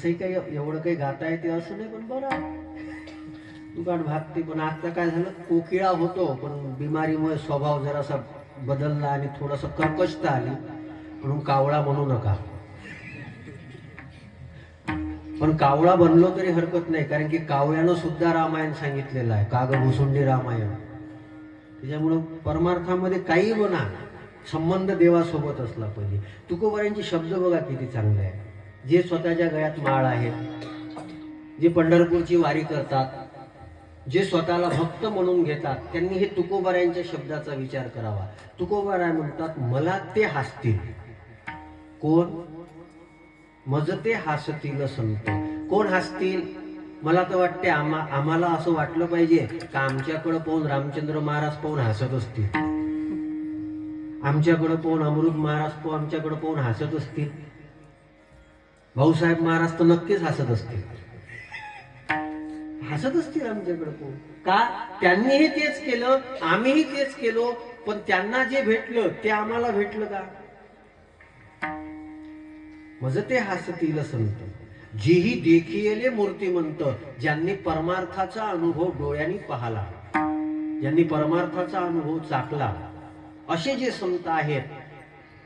तसंही काही एवढं काही गाता येते असं नाही, पण बरं दुकान भागते. पण आता काय झालं, कोकिळा होतो पण बिमारीमुळे स्वभाव जरासा बदलला आणि थोडंसं कर्कशता आली, म्हणून कावळा म्हणू नका. पण कावळा बनलो तरी हरकत नाही, कारण की कावळ्यानं सुद्धा रामायण सांगितलेलं आहे, काग भुसुंडी रामायण. त्याच्यामुळं परमार्थामध्ये काही म्हणा, संबंध देवासोबत असला पाहिजे. तुकोबारांचे शब्द बघा किती चांगले आहे. जे स्वतःच्या गळ्यात माळ आहेत, जे पंढरपूरची वारी करतात, जे स्वतःला भक्त म्हणून घेतात, त्यांनी हे तुकोबारांच्या शब्दाचा विचार करावा. तुकोबाराय म्हणतात, मला ते हसतील. कोण? मज ते हसतील संत. कोण हसतील? मला तर वाटते आम्हाला असं वाटलं पाहिजे का आमच्याकडं पाहून रामचंद्र महाराज पाहून हसत असतील, आमच्याकडं पाहून अमृत महाराज आमच्याकडं पाहून हसत असतील, भाऊसाहेब महाराज तर नक्कीच हसत असतील, हसत असतील आमच्याकडे पाहून. का? त्यांनीही तेच केलं, आम्हीही तेच केलो, पण त्यांना जे भेटलं ते आम्हाला भेटलं का? मज ते हसतील संत, जेही देखिले मूर्तिमंत. ज्यांनी परमार्थाचा अनुभव डोळ्यांनी पाहला, ज्यांनी परमार्थाचा अनुभव चाकला, असे जे संत आहेत.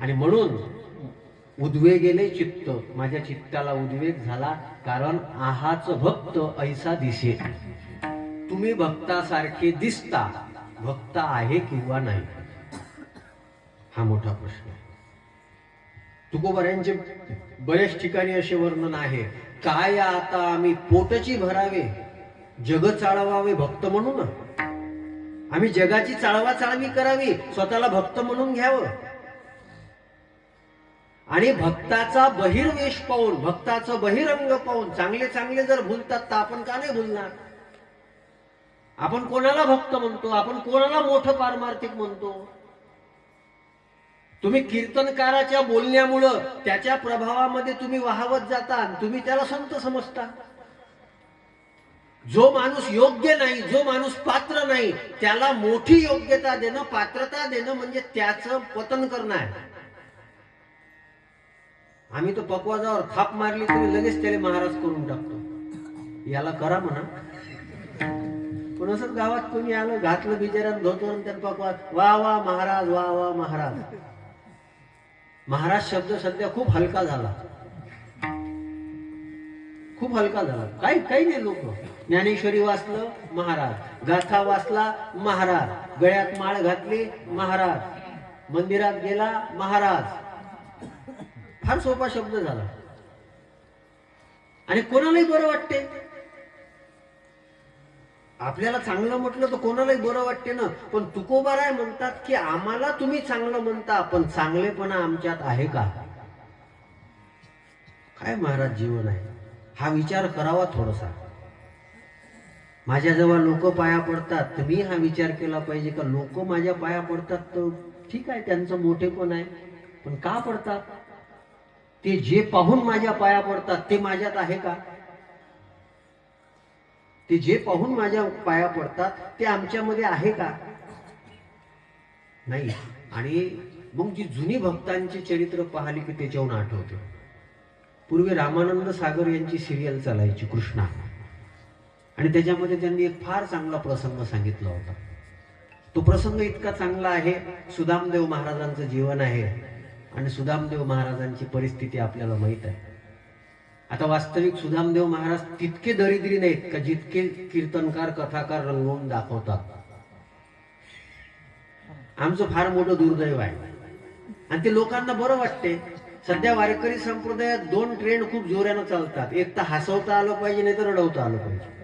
आणि म्हणून उद्वेगेले चित्त, माझ्या चित्ताला उद्वेग झाला, कारण आहाच भक्त ऐसा दिसे. तुम्ही भक्तासारखे दिसता, भक्त आहे किंवा नाही, हा मोठा प्रश्न आहे. तुकोबारांचे बरेच ठिकाणी असे वर्णन आहे, काय आता आम्ही पोटची भरावे, जग चाळवावे भक्त म्हणून. आम्ही जगाची चाळवाचाळवी करावी, स्वतःला भक्त म्हणून घ्यावं. आणि भक्ताचा बहिर्वेश पाहून, भक्ताचं बहिरंग पाहून चांगले चांगले जर भुलतात तर आपण का नाही भुलणार? आपण कोणाला भक्त म्हणतो? आपण कोणाला मोठं पारमार्थिक म्हणतो? तुम्ही कीर्तनकाराच्या बोलण्यामुळं, त्याच्या प्रभावामध्ये तुम्ही वाहवत जाता, तुम्ही त्याला संत समजता. जो माणूस योग्य नाही, जो माणूस पात्र नाही, त्याला मोठी योग्यता देणं, पात्रता देणं म्हणजे त्याचं पतन करणं आहे. आम्ही तो पकवाजावर थाप मारली तरी लगेच त्याला महाराज करून टाकतो. याला करा म्हणा. पण असंच गावात कोणी आलं, घातलं बिचाऱ्यानं धोतर, त्यात पकवाज, वा वा महाराज, वा वा महाराज. महाराज शब्द सध्या खूप हलका झाला, खूप हलका झाला. काही नाही. लोक ज्ञानेश्वरी वाचलं महाराज, गाथा वाचला महाराज, गळ्यात माळ घातली महाराज, मंदिरात गेला महाराज. फार सोपा शब्द झाला आणि कोणालाही बरं वाटते. आपल्याला चांगलं म्हटलं तर कोणालाही बरं वाटते ना. पण तुकोबाराय म्हणतात की आम्हाला तुम्ही चांगलं म्हणता, पण चांगलेपणा आमच्यात आहे का? काय महाराज जीवन आहे, हा विचार करावा थोडासा. माझ्याजवळ लोक पाया पडतात तर मी हा विचार केला पाहिजे का लोक माझ्या पाया पडतात तर ठीक आहे, त्यांचं मोठेपण आहे, पण का पडतात? ते जे पाहून माझ्या पाया पडतात ते माझ्यात आहे का? ते जे पाहून माझ्या पाया पडतात ते आमच्यामध्ये आहे का? नाही. आणि मग जी जुनी भक्तांची चरित्र पाहिली की त्याच्याहून आठवते. पूर्वी रामानंद सागर यांची सिरियल चालायची कृष्णा, आणि त्याच्यामध्ये त्यांनी एक फार चांगला प्रसंग सांगितला होता. तो प्रसंग इतका चांगला आहे, सुदामदेव महाराजांचं जीवन आहे आणि सुदामदेव महाराजांची परिस्थिती आपल्याला माहित आहे. आता वास्तविक सुदामदेव महाराज तितके दरिद्री नाहीत का जितके कीर्तनकार कथाकार रंगवून दाखवतात. आमचं फार मोठं दुर्दैव आहे आणि ते लोकांना बरं वाटते. सध्या वारकरी संप्रदायात दोन ट्रेंड खूप जोरानं चालतात. एक तर हसवता आलं पाहिजे, नाही तर रडवता आलं पाहिजे.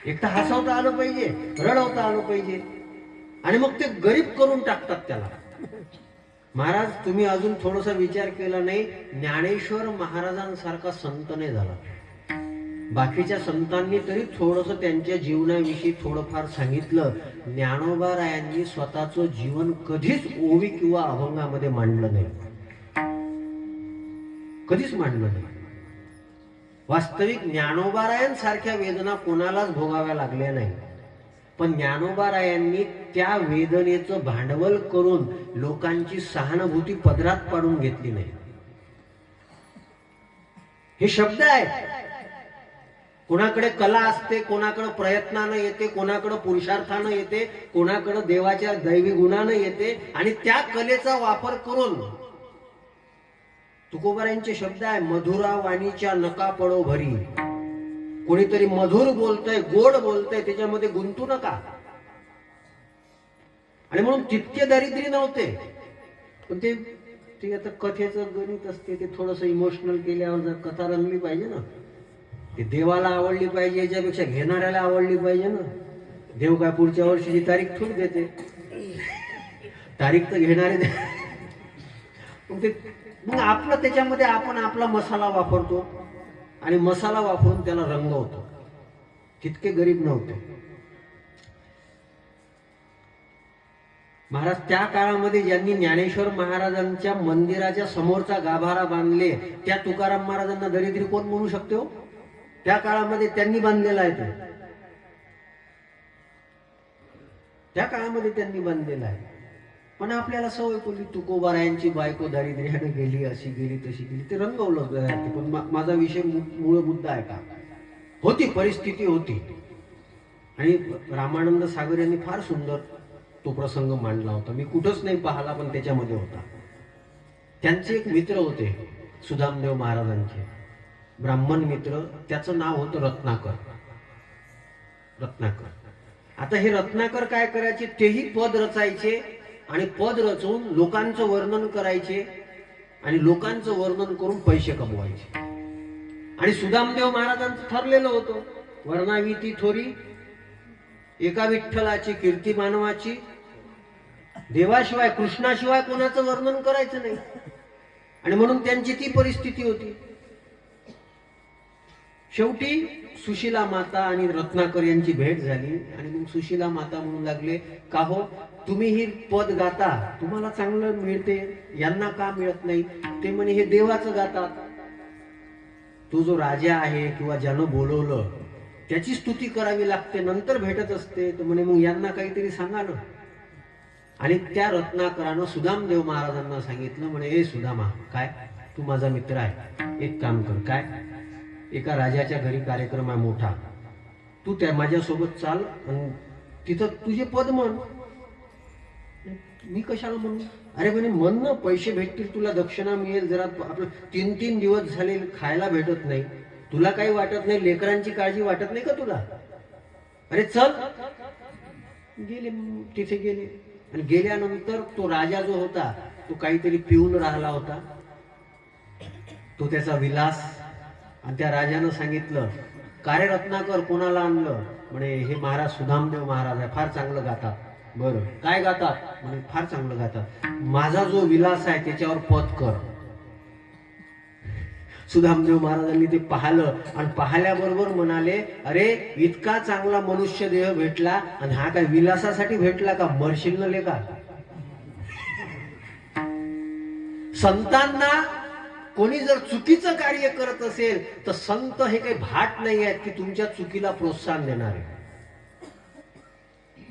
एक तर हसवता आलं पाहिजे, रडवता आलं पाहिजे, आणि मग ते गरीब करून टाकतात त्याला. महाराज तुम्ही अजून थोडासा विचार केला नाही, ज्ञानेश्वर महाराजांसारखा संत नाही झाला. बाकीच्या संतांनी तरी थोडंसं त्यांच्या जीवनाविषयी थोडंफार सांगितलं. ज्ञानोबा रायांनी स्वतःचं जीवन कधीच ओवी किंवा अभंगामध्ये मांडलं नाही, कधीच मांडलं नाही. वास्तविक ज्ञानोबा रायांसारख्या वेदना कोणालाच भोगाव्या लागल्या नाही, पण ज्ञानोबा रायांनी त्या वेदनेचं भांडवल करून लोकांची सहानुभूती पदरात पाडून घेतली नाही. हे शब्द आहेत. कोणाकडे कला असते, कोणाकडे प्रयत्नानं येते, कोणाकडे पुरुषार्थानं येते, कोणाकडे देवाच्या दैवी गुणानं येते. आणि त्या कलेचा वापर करून तुकोबारायांचे शब्द आहे, मधुरा वाणीच्या नका पडो भरी. कोणीतरी मधुर बोलतय, गोड बोलतय, त्याच्यामध्ये गुंतू नका. आणि म्हणून तितके दारिद्र्य नव्हते. पण ते आता कथेचं गणित असते, ते थोडस इमोशनल केल्यावर जर कथा रंगली पाहिजे ना, ते देवाला आवडली पाहिजे, याच्यापेक्षा घेणाऱ्याला आवडली पाहिजे ना. देव काय पुढच्या वर्षीची तारीख थोडी देते, तारीख तर घेणारे. मग आपलं त्याच्यामध्ये आपण आपला मसाला वापरतो आणि मसाला वापरून त्याला रंगवतो. तितके गरीब नव्हते महाराज. त्या काळामध्ये ज्यांनी ज्ञानेश्वर महाराजांच्या मंदिराच्या समोरचा गाभारा बांधले, त्या तुकाराम महाराजांना दरिद्री कोण म्हणू शकते हो? त्या काळामध्ये त्यांनी बांधलेला आहे तो, त्या काळामध्ये त्यांनी बांधलेला आहे. पण आपल्याला सवय पडली, तुकोबारायांची बायको दारिद्र्याने गेली, अशी गेली तशी गेली, ते रंगवलं. पण माझा विषय मूळ मुद्दा आहे का, होती परिस्थिती होती. आणि रामानंद सागर यांनी फार सुंदर तो प्रसंग मांडला होता. मी कुठंच नाही पाहिला, पण त्याच्यामध्ये होता. त्यांचे एक मित्र होते सुदामदेव महाराजांचे, ब्राह्मण मित्र. त्याचं नाव होतं रत्नाकर. आता हे रत्नाकर काय करायचे, तेही पद रचायचे आणि पद रचून लोकांचं वर्णन करायचे आणि लोकांचं वर्णन करून पैसे कमवायचे. आणि सुदामदेव महाराजांचं ठरलेलं होतं, वर्णावी ती थोरी, एका विठ्ठलाची कीर्ती मानवाची, देवाशिवाय कृष्णाशिवाय कोणाचं वर्णन करायचं नाही. आणि म्हणून त्यांची ती परिस्थिती होती. शेवटी सुशीला माता आणि रत्नाकर यांची भेट झाली. आणि मग सुशीला माता म्हणू लागले, का हो तुम्ही ही पद गाता, तुम्हाला चांगलं मिळते, यांना का मिळत नाही? ते म्हणे हे देवाचं गातात. तो जो राजा आहे किंवा ज्यानं बोलवलं त्याची स्तुती करावी लागते, नंतर भेटत असते. तर म्हणे मग यांना काहीतरी सांगा ना. आणि त्या रत्नाकरानं सुदामदेव महाराजांना सांगितलं, म्हणे ए सुदामा, काय तू माझा मित्र आहे, एक काम कर, काय एका राजाच्या घरी कार्यक्रम आहे मोठा, तू त्या माझ्यासोबत चाल आणि तिथं तुझे पद म्हण. मी कशाला म्हणू? अरे म्हणे म्हण ना, पैसे भेटतील तुला, दक्षिणा मिळेल. जरा आपलं 3-3 दिवस झाले खायला भेटत नाही, तुला काही वाटत नाही, लेकरांची काळजी वाटत नाही का तुला? अरे चल. गेले, तिथे गेले. आणि गेल्यानंतर तो राजा जो होता तो काहीतरी पिऊन राहिला होता, तो त्याचा विलास. आणि त्या राजानं सांगितलं, का रे रत्नाकर, कोणाला आणलं? म्हणे हे महाराज सुदामदेव महाराज आहे, फार चांगलं गातात. बरं, काय गातात? म्हणे फार चांगलं गातात, माझा जो विलास आहे त्याच्यावर पद कर. सुदामदेव महाराजांनी ते पाहिलं आणि पाहिल्याबरोबर म्हणाले, अरे इतका चांगला मनुष्य देह भेटला आणि हा काय विलासासाठी भेटला का? मरशील न लेका. संतांना कोणी जर चुकीचं कार्य करत असेल तर संत हे काही भाट नाही आहेत की तुमच्या चुकीला प्रोत्साहन देणारे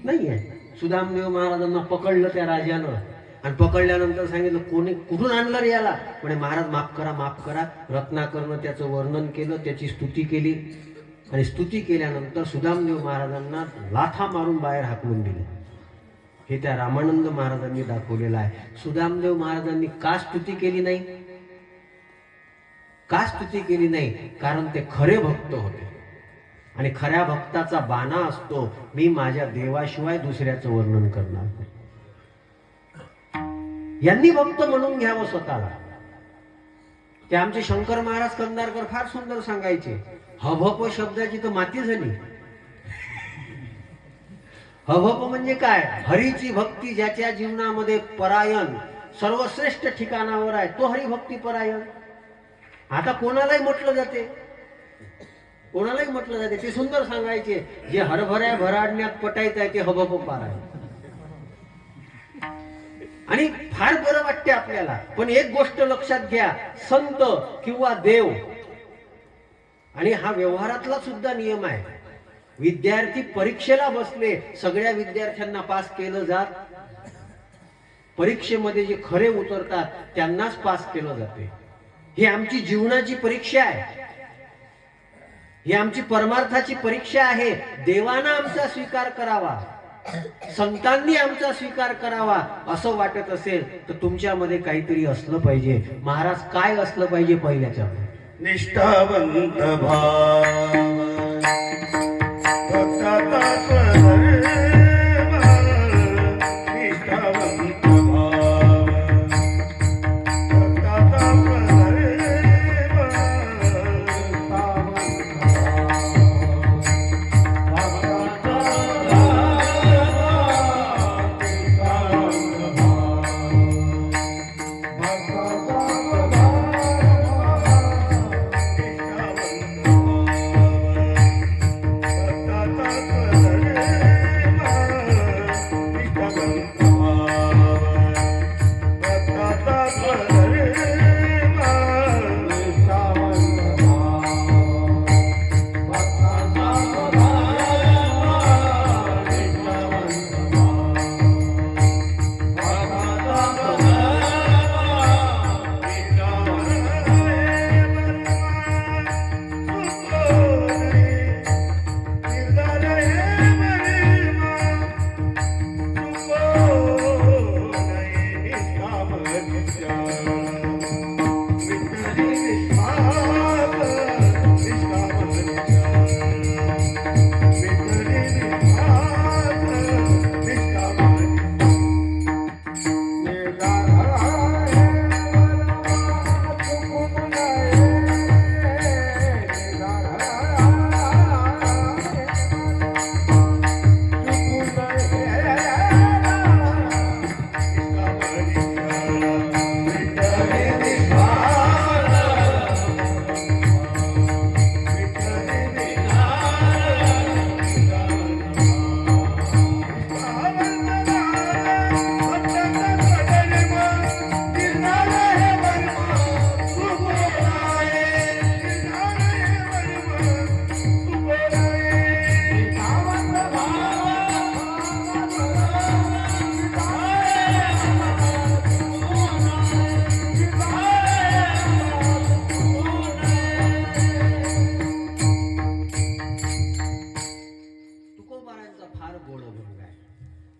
नाही आहे. सुदामदेव महाराजांना पकडलं त्या राजानं आणि पकडल्यानंतर सांगितलं, कोणी कुठून आणलं रे याला? म्हणे महाराज माफ करा, माफ करा. रत्नाकरनं त्याचं वर्णन केलं, त्याची स्तुती केली आणि स्तुती केल्यानंतर सुदामदेव महाराजांना लाथा मारून बाहेर हाकलून दिले. हे त्या रामानंद महाराजांनी दाखवलेलं आहे. सुदामदेव महाराजांनी का स्तुती केली नाही? का स्तुती केली नाही? कारण ते खरे भक्त होते आणि खऱ्या भक्ताचा बाणा असतो, मी माझ्या देवाशिवाय दुसऱ्याचं वर्णन करणार नाही. यांनी भक्त म्हणून घ्यावं स्वतःला. ते आमचे शंकर महाराज कंधारकर फार सुंदर सांगायचे, हभप शब्दाची तर माती झाली. हभप म्हणजे काय? हरीची भक्ती ज्याच्या जीवनामध्ये परायण, सर्वश्रेष्ठ ठिकाणावर आहे, तो हरिभक्ती परायण. आता कोणालाही म्हटलं जाते, कोणालाही म्हटलं जाते. ते सुंदर सांगायचे, जे हरभऱ्या भराडण्यात पटायचं आहे ते हभप पारायण. आणि फार बरं वाटते आपल्याला. पण एक गोष्ट लक्षात घ्या, संत किंवा देव, आणि हा व्यवहारातला सुद्धा नियम आहे, विद्यार्थी परीक्षेला बसले, सगळ्या विद्यार्थ्यांना पास केलं जात. परीक्षेमध्ये जे खरे उतरतात त्यांनाच पास केलं जाते. ही आमची जीवनाची परीक्षा आहे. ही आमची परमार्थाची परीक्षा आहे. देवानं आमचा स्वीकार करावा, संतांनी आमचा स्वीकार करावा असं वाटत असेल तर तुमच्यामध्ये काहीतरी असलं पाहिजे. महाराज काय असलं पाहिजे? पहिल्याच्या निष्ठावंत भाव भक्ताचा स्वधर्म, निष्ठावंत भाव भक्ताचा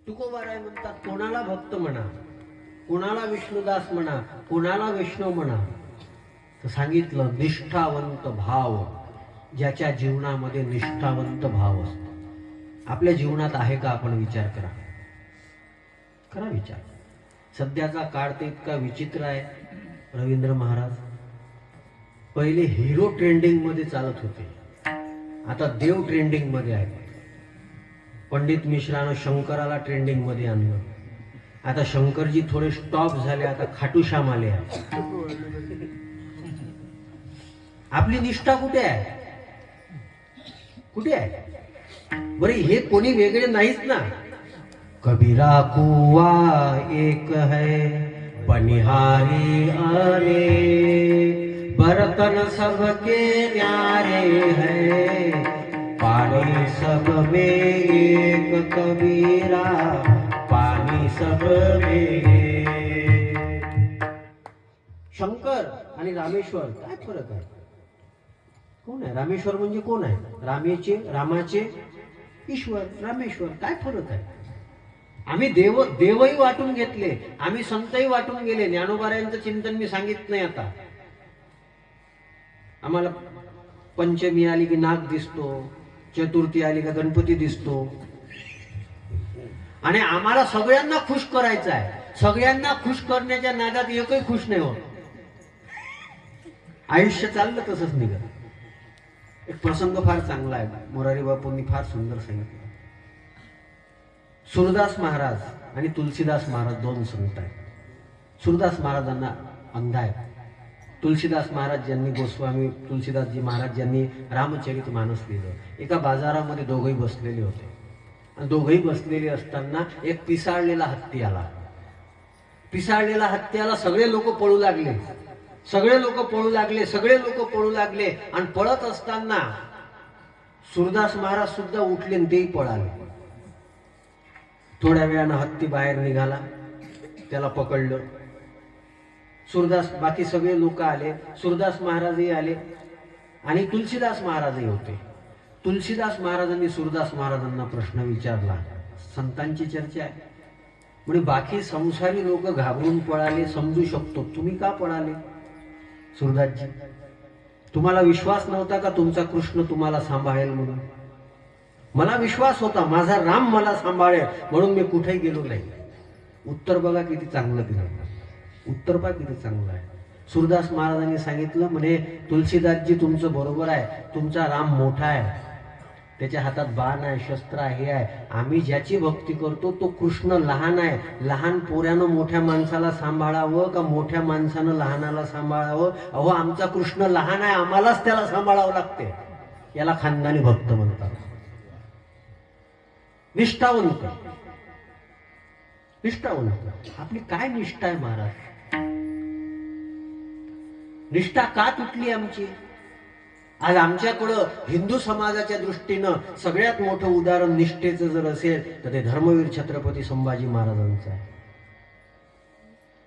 तुकोबाराय म्हणतात, कोणाला भक्त म्हणा, कोणाला विष्णुदास म्हणा, कोणाला वैष्णव म्हणा, तर सांगितलं निष्ठावंत भाव. ज्याच्या जीवनामध्ये निष्ठावंत भाव असतो. आपल्या जीवनात आहे का? आपण विचार करा, करा विचार. सध्याचा काळ तर इतका विचित्र आहे. रवींद्र महाराज पहिले हिरो ट्रेंडिंग मध्ये चालत होते, आता देव ट्रेंडिंग मध्ये आहे. पंडित मिश्रानं शंकराला ट्रेंडिंग मध्ये आणलं. आता शंकरजी थोडे स्टॉप झाले, आता खाटूश्याम आले. आपली निष्ठा कुठे आहे? कुठे आहे बरे? हे कोणी वेगळे नाहीच ना. कबीरा कुआ एक है बनिहारी अनेक, बर्तन सबके न्यारे है, पानी सब में एक कबीरा, पानी सब में. शंकर आणि रामेश्वर काय फरक आहे? कोण आहे रामेश्वर? म्हणजे कोण आहे? रामाचे ईश्वर रामेश्वर. काय फरक आहे? आम्ही देवही वाटून घेतले, आम्ही संतही वाटून गेले. ज्ञानोबारायांचं चिंतन मी सांगितलं नाही. आता आम्हाला पंचमी आली की नाग दिसतो, चतुर्थी आली का गणपती दिसतो, आणि आम्हाला सगळ्यांना खुश करायचं आहे. सगळ्यांना खुश करण्याच्या नादात एकही खुश नाही होत. आयुष्य चाललं तसंच निघत. एक प्रसंग फार चांगला आहे, मोरारी बापूंनी फार सुंदर सांगितलं. सूरदास महाराज आणि तुलसीदास महाराज दोन संत आहेत. सूरदास महाराजांना अंध आहे. तुलसीदास महाराज ज्यांनी गोस्वामी तुलसीदासजी महाराज ज्यांनी रामचरितमानस लिहिलं. एका बाजारामध्ये दोघंही बसलेले होते, आणि दोघंही बसलेले असताना एक पिसाळलेला हत्ती आला. पिसाळलेला हत्ती आला, सगळे लोक पळू लागले, सगळे लोक पळू लागले, सगळे लोक पळू लागले. आणि पळत असताना सूरदास महाराज सुद्धा उठले आणि तेही पळाले. थोड्या वेळानं हत्ती बाहेर निघाला, त्याला पकडलं. सूरदास बाकी सगळे लोक आले, सूरदास महाराजही आले. आणि तुलसीदास महाराजही होते. तुलसीदास महाराजांनी सूरदास महाराजांना प्रश्न विचारला. संतांची चर्चा आहे. म्हणजे बाकी संसारी लोक घाबरून पळाले, समजू शकतो. तुम्ही का पळाले सूरदासजी? तुम्हाला विश्वास नव्हता का तुमचा कृष्ण तुम्हाला सांभाळेल म्हणून? मला विश्वास होता, माझा राम मला सांभाळेल, म्हणून मी कुठेही गेलो नाही. उत्तर बघा किती चांगलं दिलं. उत्तर पहा किती चांगलं आहे. सूरदास महाराजांनी सांगितलं, म्हणे तुलसीदासजी तुमचं बरोबर आहे, तुमचा राम मोठा आहे, त्याच्या हातात बाण आहे, शस्त्र आहे, हे आहे. आम्ही ज्याची भक्ती करतो तो कृष्ण लहान आहे. लहान पोऱ्यानं मोठ्या माणसाला सांभाळावं का मोठ्या माणसानं लहानाला सांभाळावं? अहो आमचा कृष्ण लहान आहे, आम्हालाच त्याला सांभाळावं लागते. याला खानदानी भक्त म्हणतात. निष्ठावंत. निष्ठावंत. आपली काय निष्ठा आहे महाराज? निष्ठा का तुटली आमची? आज आमच्याकडं हिंदू समाजाच्या दृष्टीनं सगळ्यात मोठं उदाहरण निष्ठेचं जर असेल तर ते धर्मवीर छत्रपती संभाजी महाराजांचं आहे.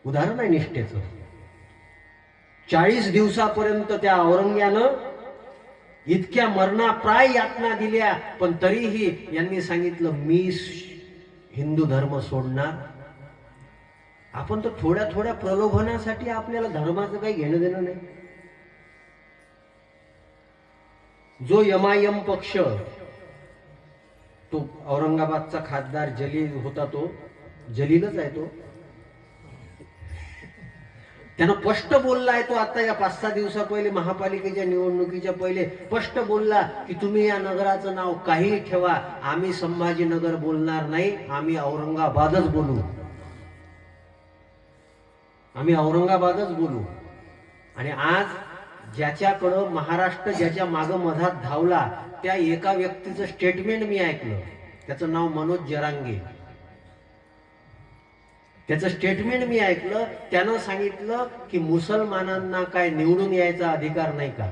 उदाहरण आहे निष्ठेचं. 40 दिवसापर्यंत त्या औरंग्यानं इतक्या मरणाप्राय यातना दिल्या, पण तरीही यांनी सांगितलं मी हिंदू धर्म सोडणार. आपण तर थोड्या थोड्या प्रलोभनासाठी आपल्याला धर्माचं काही घेणं देणं नाही. जो यमायम पक्ष, तो औरंगाबादचा खासदार जलील होता, तो जलीलच आहे. तो त्यानं स्पष्ट बोलला आहे. तो आता या 5-6 दिवसा पहिले महापालिकेच्या निवडणुकीच्या पहिले स्पष्ट बोलला की तुम्ही या नगराचं नाव काही ठेवा, आम्ही संभाजीनगर बोलणार नाही, आम्ही औरंगाबादच बोलू. आम्ही औरंगाबादच बोलू. आणि आज ज्याच्याकडं महाराष्ट्र ज्याच्या मागं मधात धावला, त्या एका व्यक्तीचं स्टेटमेंट मी ऐकलं. त्याचं नाव मनोज जरांगे. त्याचं स्टेटमेंट मी ऐकलं. त्यानं सांगितलं की मुसलमानांना काय निवडून यायचा अधिकार नाही का?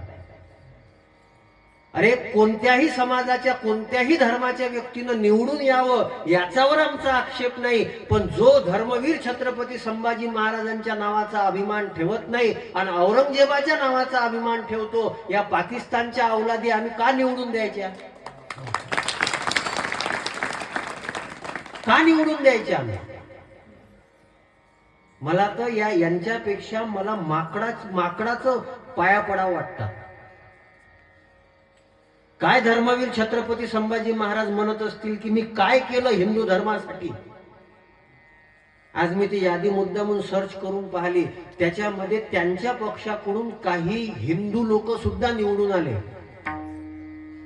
अरे कोणत्याही समाजाच्या कोणत्याही धर्माच्या व्यक्तीनं निवडून यावं याच्यावर आमचा आक्षेप नाही, पण जो धर्मवीर छत्रपती संभाजी महाराजांच्या नावाचा अभिमान ठेवत नाही आणि औरंगजेबाच्या नावाचा अभिमान ठेवतो, या पाकिस्तानच्या अवलादी आम्ही का निवडून द्यायच्या? का निवडून द्यायच्या आम्ही? मला तर यांच्यापेक्षा मला माकडाचं पाया पडावं वाटतं. काय धर्मवीर छत्रपती संभाजी महाराज म्हणत असतील की मी काय केलं हिंदू धर्मासाठी? आज मी ती यादी मुद्दामून सर्च करून पाहिली. त्याच्यामध्ये त्यांच्या पक्षाकडून काही हिंदू लोक सुद्धा निवडून आले.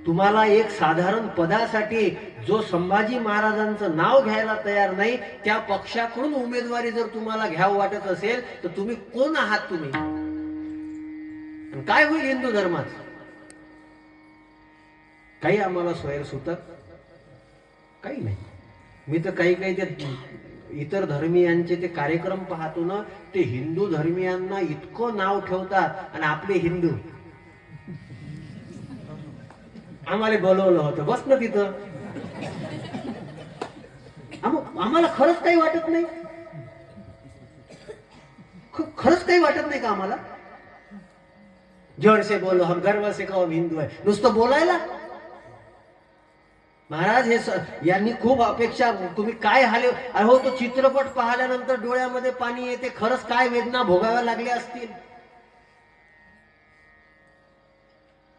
तुम्हाला एक साधारण पदासाठी जो संभाजी महाराजांचं नाव घ्यायला तयार नाही, त्या पक्षाकडून उमेदवारी जर तुम्हाला घ्यावं वाटत असेल तर तुम्ही कोण आहात? तुम्ही काय होईल हिंदू धर्माचं? काही आम्हाला स्वैर सुतक काही नाही. मी तर काही ते इतर धर्मीयांचे ते कार्यक्रम पाहतो ना, ते हिंदू धर्मीयांना इतकं नाव ठेवतात आणि आपले हिंदू. आम्हाला बोलवलं होतं, बस ना तिथं. आम्हाला खरंच काही वाटत नाही. खरंच काही वाटत नाही का आम्हाला? जोर से बोलो, हम गर्व से कहो हम हिंदू आहे. नुसतं बोलायला महाराज हे यांनी खूप अपेक्षा. तुम्ही काय हाले अहो, तो चित्रपट पाहिल्यानंतर डोळ्यामध्ये पाणी येते. खरंच काय वेदना भोगाव्या लागल्या असतील.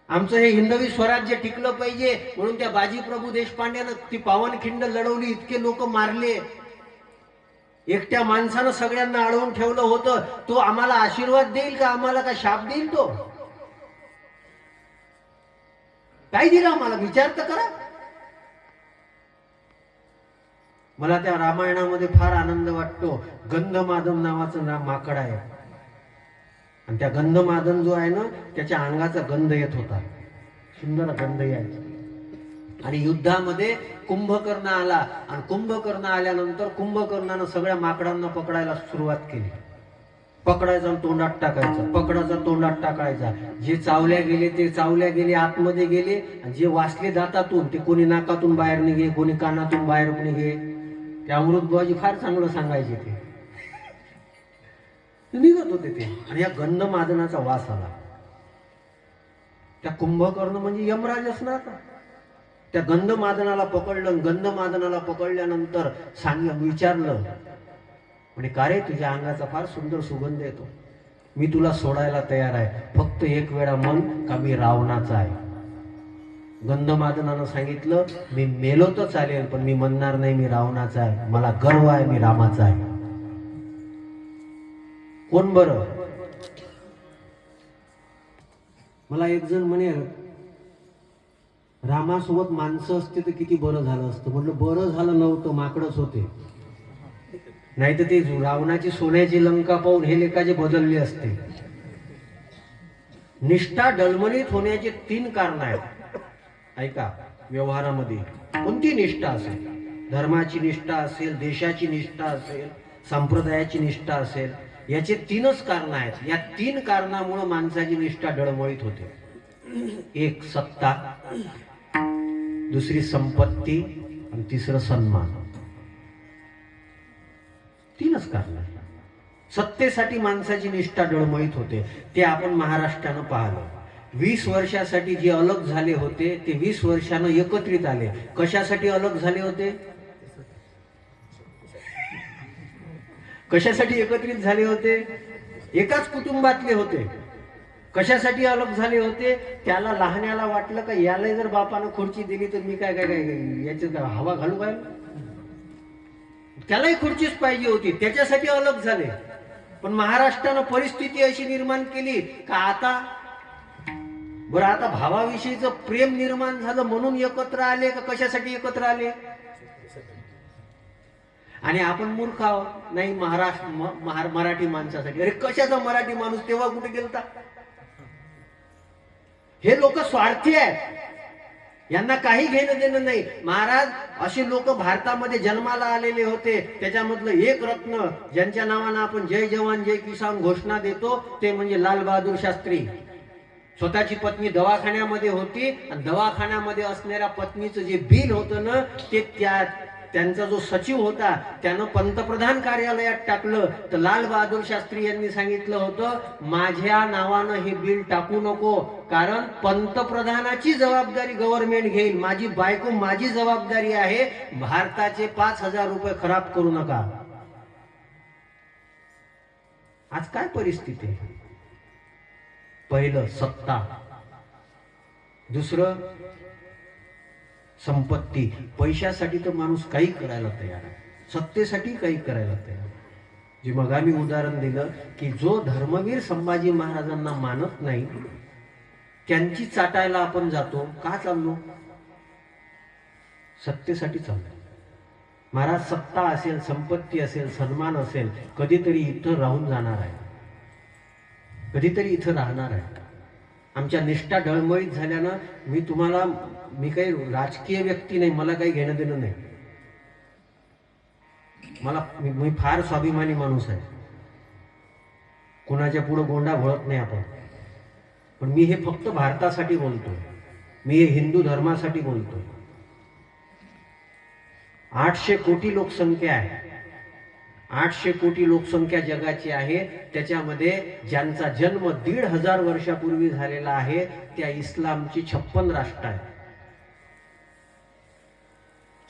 आमचं हे हिंदवी स्वराज्य टिकलं पाहिजे म्हणून त्या बाजीप्रभू देशपांड्यानं ती पावनखिंड लढवली, इतके लोक मारले. एकट्या माणसानं सगळ्यांना अडवून ठेवलं होतं. तो आम्हाला आशीर्वाद देईल का आम्हाला का शाप देईल? तो काय दिलं आम्हाला? विचार तर करा. मला त्या रामायणामध्ये फार आनंद वाटतो. गंधमादन नावाचं माकड आहे आणि त्या गंधमादन जो आहे ना, त्याच्या अंगाचा गंध येत होता, सुंदर गंध यायचा. आणि युद्धामध्ये कुंभकर्ण आला आणि कुंभकर्ण आल्यानंतर कुंभकर्णानं सगळ्या माकडांना पकडायला सुरुवात केली. पकडायचा तोंडात टाकायचा, पकडायचा तोंडात टाकायचा. जे चावल्या गेले ते चावल्या गेले, आतमध्ये गेले. आणि जे वाचले दातातून ते कोणी नाकातून बाहेर निघे, कोणी कानातून बाहेर निघे. ते अमृतबाजी फार चांगलं सांगायचे. ते निघत होते ते. आणि या गंधमादनाचा वास आला. त्या कुंभकर्ण म्हणजे यमराज असणार ना. त्या गंधमादनाला पकडलं, गंधमादनाला पकडल्यानंतर विचारलं, म्हणे का रे, तुझ्या अंगाचा फार सुंदर सुगंध येतो, मी तुला सोडायला तयार आहे, फक्त एक वेळा म्हण का मी रावणाचा आहे. गंधमादनानं सांगितलं, मी मेलो तर चालेल, पण मी म्हणणार नाही मी रावणाचा आहे, मला गर्व आहे मी रामाचा आहे. कोण बरं? मला एक जण म्हणे, रामासोबत माणसं असते तर किती बरं झालं असतं. म्हटलं बरं झालं नव्हतं, माकडच होते. नाही तर ते रावणाची सोन्याची लंका पाहून हे लेखाचे बदलले असते. निष्ठा डळमळीत होण्याचे 3 कारण आहेत. ऐका, व्यवहारामध्ये कोणती निष्ठा असेल, धर्माची निष्ठा असेल, देशाची निष्ठा असेल, संप्रदायाची निष्ठा असेल, याचे 3च कारण आहेत. या 3 कारणामुळे माणसाची निष्ठा डळमळीत होते. एक सत्ता, दुसरी संपत्ती आणि तिसरं सन्मान. 3च कारण. सत्तेसाठी माणसाची निष्ठा डळमळीत होते. ते आपण महाराष्ट्रानं पाहिलं. 20 वर्षासाठी जे अलग झाले होते ते 20 वर्षानं एकत्रित आले. कशासाठी अलग झाले होते? कशासाठी एकत्रित झाले होते? एकाच कुटुंबातले होते. कशासाठी अलग झाले होते? त्याला लहान्याला वाटलं का याला जर बापानं खुर्ची दिली तर मी काय काय काय याच्यात हवा घालू काय, त्यालाही खुर्चीच पाहिजे होती, त्याच्यासाठी अलग झाले. पण महाराष्ट्रानं परिस्थिती अशी निर्माण केली का आता बरं, आता भावाविषयीचं प्रेम निर्माण झालं म्हणून एकत्र आले का कशासाठी एकत्र आले? आणि आपण मूर्ख आहोत. नाही, मराठी माणसासाठी. अरे कशाचा मराठी माणूस, तेव्हा कुठे गेलता? हे लोक स्वार्थी आहेत, यांना काही घेणं देणं नाही. महाराज, असे लोक भारतामध्ये जन्माला आलेले होते. त्याच्यामधलं एक रत्न ज्यांच्या नावानं आपण जय जवान जय किसान घोषणा देतो ते म्हणजे लाल बहादूर शास्त्री. स्वतःची पत्नी दवाखान्यामध्ये होती आणि दवाखान्यामध्ये असणाऱ्या पत्नीचं जे बिल होतं ना, ते त्यांचा जो सचिव होता त्यानं पंतप्रधान कार्यालयात टाकलं. तर लाल बहादूर शास्त्री यांनी सांगितलं होतं, माझ्या नावानं हे बिल टाकू नको, कारण पंतप्रधानाची जबाबदारी गव्हर्नमेंट घेईल, माझी बायको माझी जबाबदारी आहे, भारताचे 5,000 रुपये खराब करू नका. आज काय परिस्थिती आहे? पहिलं सत्ता, दुसरं संपत्ती. पैशासाठी तर माणूस काही करायला तयार आहे, सत्तेसाठी काही करायला तयार आहे. जे मग आम्ही उदाहरण दिलं की जो धर्मवीर संभाजी महाराजांना मानत नाही त्यांची चाटायला आपण जातो. का चाललो? सत्तेसाठी चाललो. महाराज, सत्ता असेल, संपत्ती असेल, सन्मान असेल, कधीतरी इथं राहून जाणार आहे, कधीतरी इथं राहणार आहे. आमच्या निष्ठा डळमळीत झाल्यानं मी काही राजकीय व्यक्ती नाही, मला काही घेणं देणं नाही. मी फार स्वाभिमानी माणूस आहे, कुणाच्या पुढे गोंडा घोळत नाही आपण. पण मी हे फक्त भारतासाठी बोलतो, मी हे हिंदू धर्मासाठी बोलतो. 800 कोटी लोकसंख्या आहे, 800 कोटी लोकसंख्या जगाची आहे. त्याच्यामध्ये ज्यांचा जन्म 1,500 वर्षापूर्वी झालेला आहे त्या इस्लामची 56 राष्ट्र आहेत.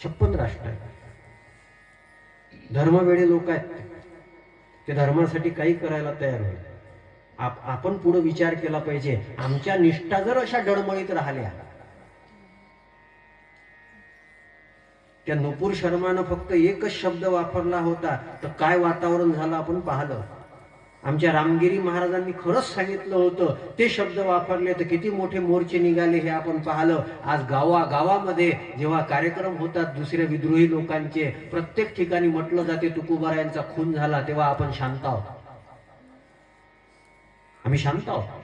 56 राष्ट्र आहेत. धर्मवेडे लोक आहेत, ते धर्मासाठी काही करायला तयार होईल. आपण पुढे विचार केला पाहिजे. आमच्या निष्ठा जर अशा डळमळीत राहिल्या, त्या नुपूर शर्मानं फक्त एकच शब्द वापरला होता तर काय वातावरण झालं आपण पाहिलं. आमच्या रामगिरी महाराजांनी खरंच सांगितलं होतं, ते शब्द वापरले तर किती मोठे मोर्चे निघाले हे आपण पाहिलं. आज गावागावामध्ये जेव्हा कार्यक्रम होतात दुसऱ्या विद्रोही लोकांचे, प्रत्येक ठिकाणी म्हटलं जाते तुकोबारायांचा खून झाला, तेव्हा आपण शांत आहोत. आम्ही शांत आहोत.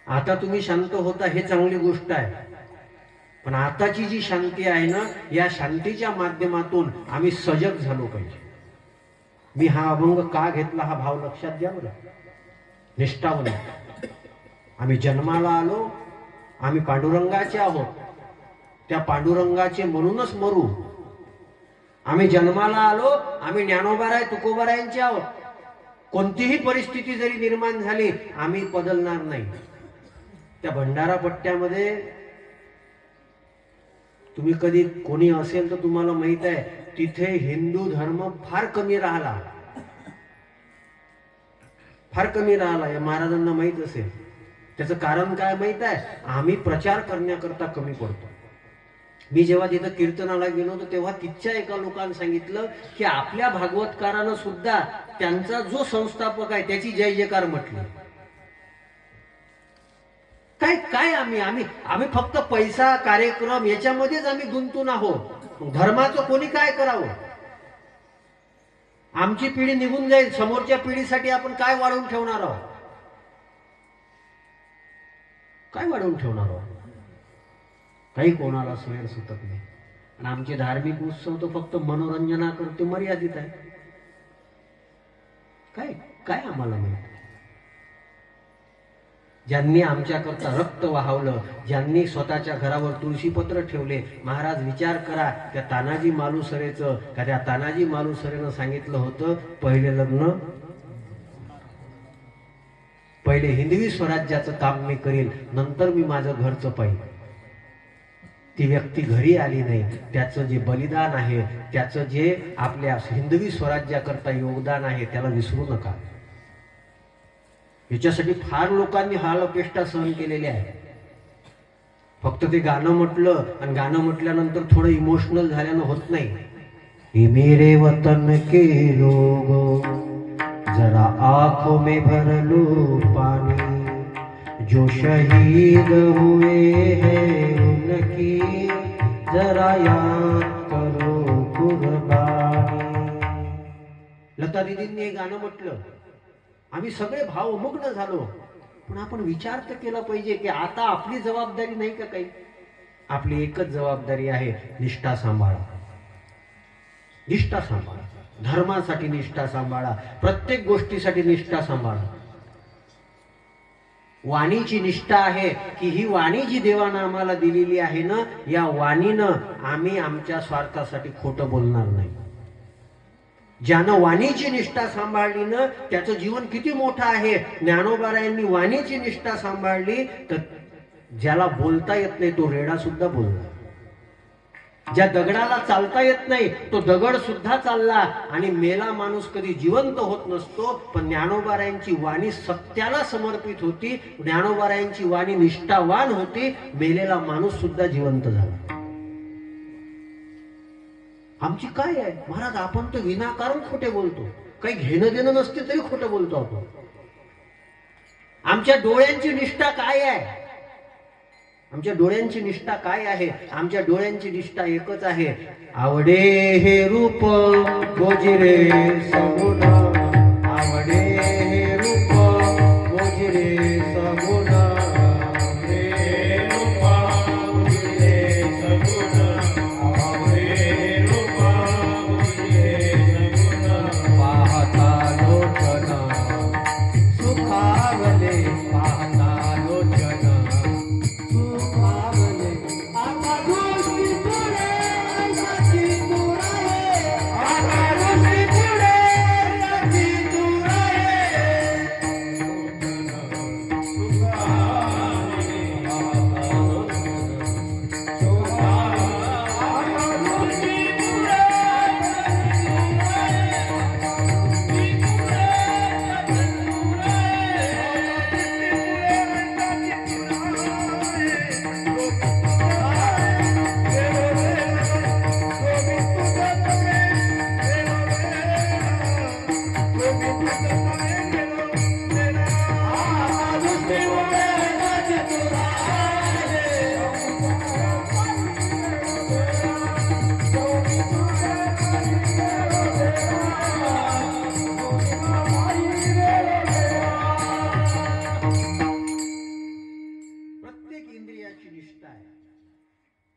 आता तुम्ही शांत होता हे चांगली गोष्ट आहे, पण आताची जी शांती आहे ना, या शांतीच्या माध्यमातून आम्ही सजग झालो पाहिजे. मी हा अभंग का घेतला हा भाव लक्षात घ्या बरं. निष्ठावंत आम्ही जन्माला आलो, आम्ही पांडुरंगाचे आहोत, त्या पांडुरंगाचे म्हणूनच मरू. आम्ही जन्माला आलो, आम्ही ज्ञानोबाराय तुकोबारायांचे आहोत. कोणतीही परिस्थिती जरी निर्माण झाली आम्ही बदलणार नाही. त्या भंडारा पट्ट्यामध्ये तुम्ही कधी कोणी असेल तर तुम्हाला माहित आहे, तिथे हिंदू धर्म फार कमी राहिला, फार कमी राहिला. या महाराजांना माहित असेल. त्याचं कारण काय माहित आहे? आम्ही प्रचार करण्याकरता कमी पडतो. मी जेव्हा तिथं कीर्तनाला गेलो होतो तेव्हा तिथच्या एका लोकांनी सांगितलं की आपल्या भागवतकारानं सुद्धा त्यांचा जो संस्थापक आहे त्याची जय जयकार म्हटली. काय काय आम्ही आम्ही आम्ही फक्त पैसा कार्यक्रम याच्यामध्येच आम्ही गुंतून आहोत. धर्माचं कोणी काय करावं? आमची पिढी निघून जाईल, समोरच्या पिढीसाठी आपण काय वाढवून ठेवणार आहोत? काय वाढवून ठेवणार आहोत? काही कोणाला सोयर सुटत नाही. आणि आमचे धार्मिक उत्सव तर फक्त मनोरंजनाकरते मर्यादित आहे. काय काय आम्हाला माहित? ज्यांनी आमच्याकरता रक्त वाहवलं, ज्यांनी स्वतःच्या घरावर तुळशीपत्र ठेवले, महाराज विचार करा, त्या तानाजी मालुसरेचं का त्या तानाजी मालुसरेनं सांगितलं होतं पहिले लग्न, पहिले हिंदवी स्वराज्याचं काम मी करील, नंतर मी माझं घरचं पाहिजे. ती व्यक्ती घरी आली नाही. त्याचं जे बलिदान आहे, त्याचं जे आपल्या हिंदवी स्वराज्याकरता योगदान आहे, त्याला विसरू नका. याच्यासाठी फार लोकांनी हाल अपेष्टा सहन केलेल्या आहे. फक्त ते गाणं म्हटलं आणि गाणं म्हटल्यानंतर थोडं इमोशनल झाल्यानं होत नाही. हे मेरे वतन के लोगो जरा आंखों में भर लो पानी, जो शहीद हुए हैं उनकी जरा याद करो कुर्बानी. लता दीदींनी हे गाणं म्हटलं. आम्ही सगळे भावमुग्ध झालो. पण आपण विचार तर केला पाहिजे की आता आपली जबाबदारी नाही का काही? आपली एकच जबाबदारी आहे, निष्ठा सांभाळा, निष्ठा सांभाळा. धर्मासाठी निष्ठा सांभाळा, प्रत्येक गोष्टीसाठी निष्ठा सांभाळा. वाणीची निष्ठा आहे की ही वाणी जी देवानं आम्हाला दिलेली आहे ना, या वाणीनं आम्ही आमच्या स्वार्थासाठी खोटं बोलणार नाही. ज्यानं वाणीची निष्ठा सांभाळली ना त्याचं जीवन किती मोठं आहे. ज्ञानोबारायांनी वाणीची निष्ठा सांभाळली तर ज्याला बोलता येत नाही तो रेडा सुद्धा बोलला. ज्या दगडाला चालता येत नाही तो दगड सुद्धा चालला. आणि मेला माणूस कधी जिवंत होत नसतो. पण ज्ञानोबारायांची वाणी सत्याला समर्पित होती. ज्ञानोबारायांची वाणी निष्ठावान होती. मेलेला माणूस सुद्धा जिवंत झाला. आमची काय आहे महाराज? आपण तर विनाकारण खोटे बोलतो. काही घेणं देणं नसते तरी खोटं बोलतो आपण. आमच्या डोळ्यांची निष्ठा काय आहे? आमच्या डोळ्यांची निष्ठा काय आहे? आमच्या डोळ्यांची निष्ठा एकच आहे, आवडे हे रूप गोजिरे सगुण, आवडे हे रूप गोजिरे सगुण,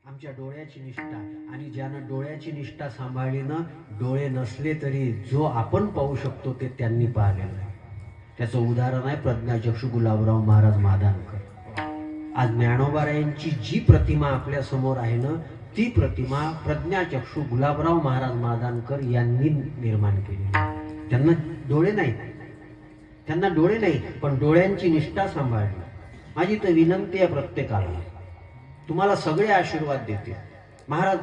आमच्या डोळ्याची निष्ठा. आणि ज्यानं डोळ्याची निष्ठा सांभाळली ना, डोळे नसले तरी जो आपण पाहू शकतो ते त्यांनी पाहिलेलं आहे. त्याचं उदाहरण आहे प्रज्ञाचक्षू गुलाबराव महाराज मादानकर. आज ज्ञानोबारायांची जी प्रतिमा आपल्या समोर आहे ना, ती प्रतिमा प्रज्ञाचक्षू गुलाबराव महाराज मादानकर यांनी निर्माण केली. त्यांना डोळे नाही, त्यांना डोळे नाही, पण डोळ्यांची निष्ठा सांभाळली. माझी तर विनंती आहे प्रत्येकाला, तुम्हाला सगळे आशीर्वाद देते महाराज.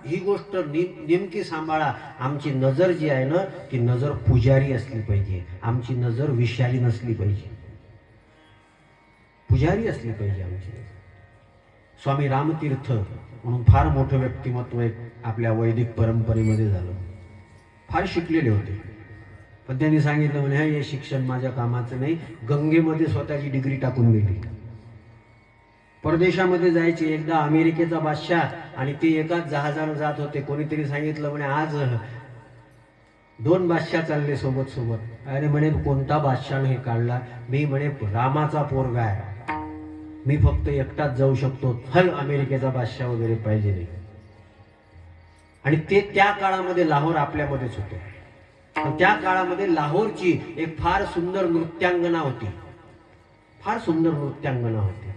ही गोष्ट नेमकी सांभाळा. आमची नजर जी आहे ना, ती नजर पुजारी असली पाहिजे. आमची नजर विषारी नसली पाहिजे, पुजारी असली पाहिजे आमची. स्वामी रामतीर्थ म्हणून फार मोठं व्यक्तिमत्व एक आपल्या वैदिक परंपरेमध्ये झालं. फार शिकलेले होते, पण त्यांनी सांगितलं म्हणे हे शिक्षण माझ्या कामाचं नाही. गंगेमध्ये स्वतःची डिग्री टाकून गेली. परदेशामध्ये जायचे. एकदा अमेरिकेचा बादशाह आणि ते एकाच जहाजानं जात होते. कोणीतरी सांगितलं म्हणे आज 2 बादशाह चालले सोबत सोबत. अरे म्हणे कोणता बादशाह हे काढला? मी म्हणे रामाचा पोरगा आहे, मी फक्त एकटाच जाऊ शकतो. हल अमेरिकेचा बादशाह वगैरे पाहिजे नाही. आणि ते त्या काळामध्ये लाहोर आपल्यामध्येच होते. पण त्या काळामध्ये लाहोरची एक फार सुंदर नृत्यांगना होती, फार सुंदर नृत्यांगना होती.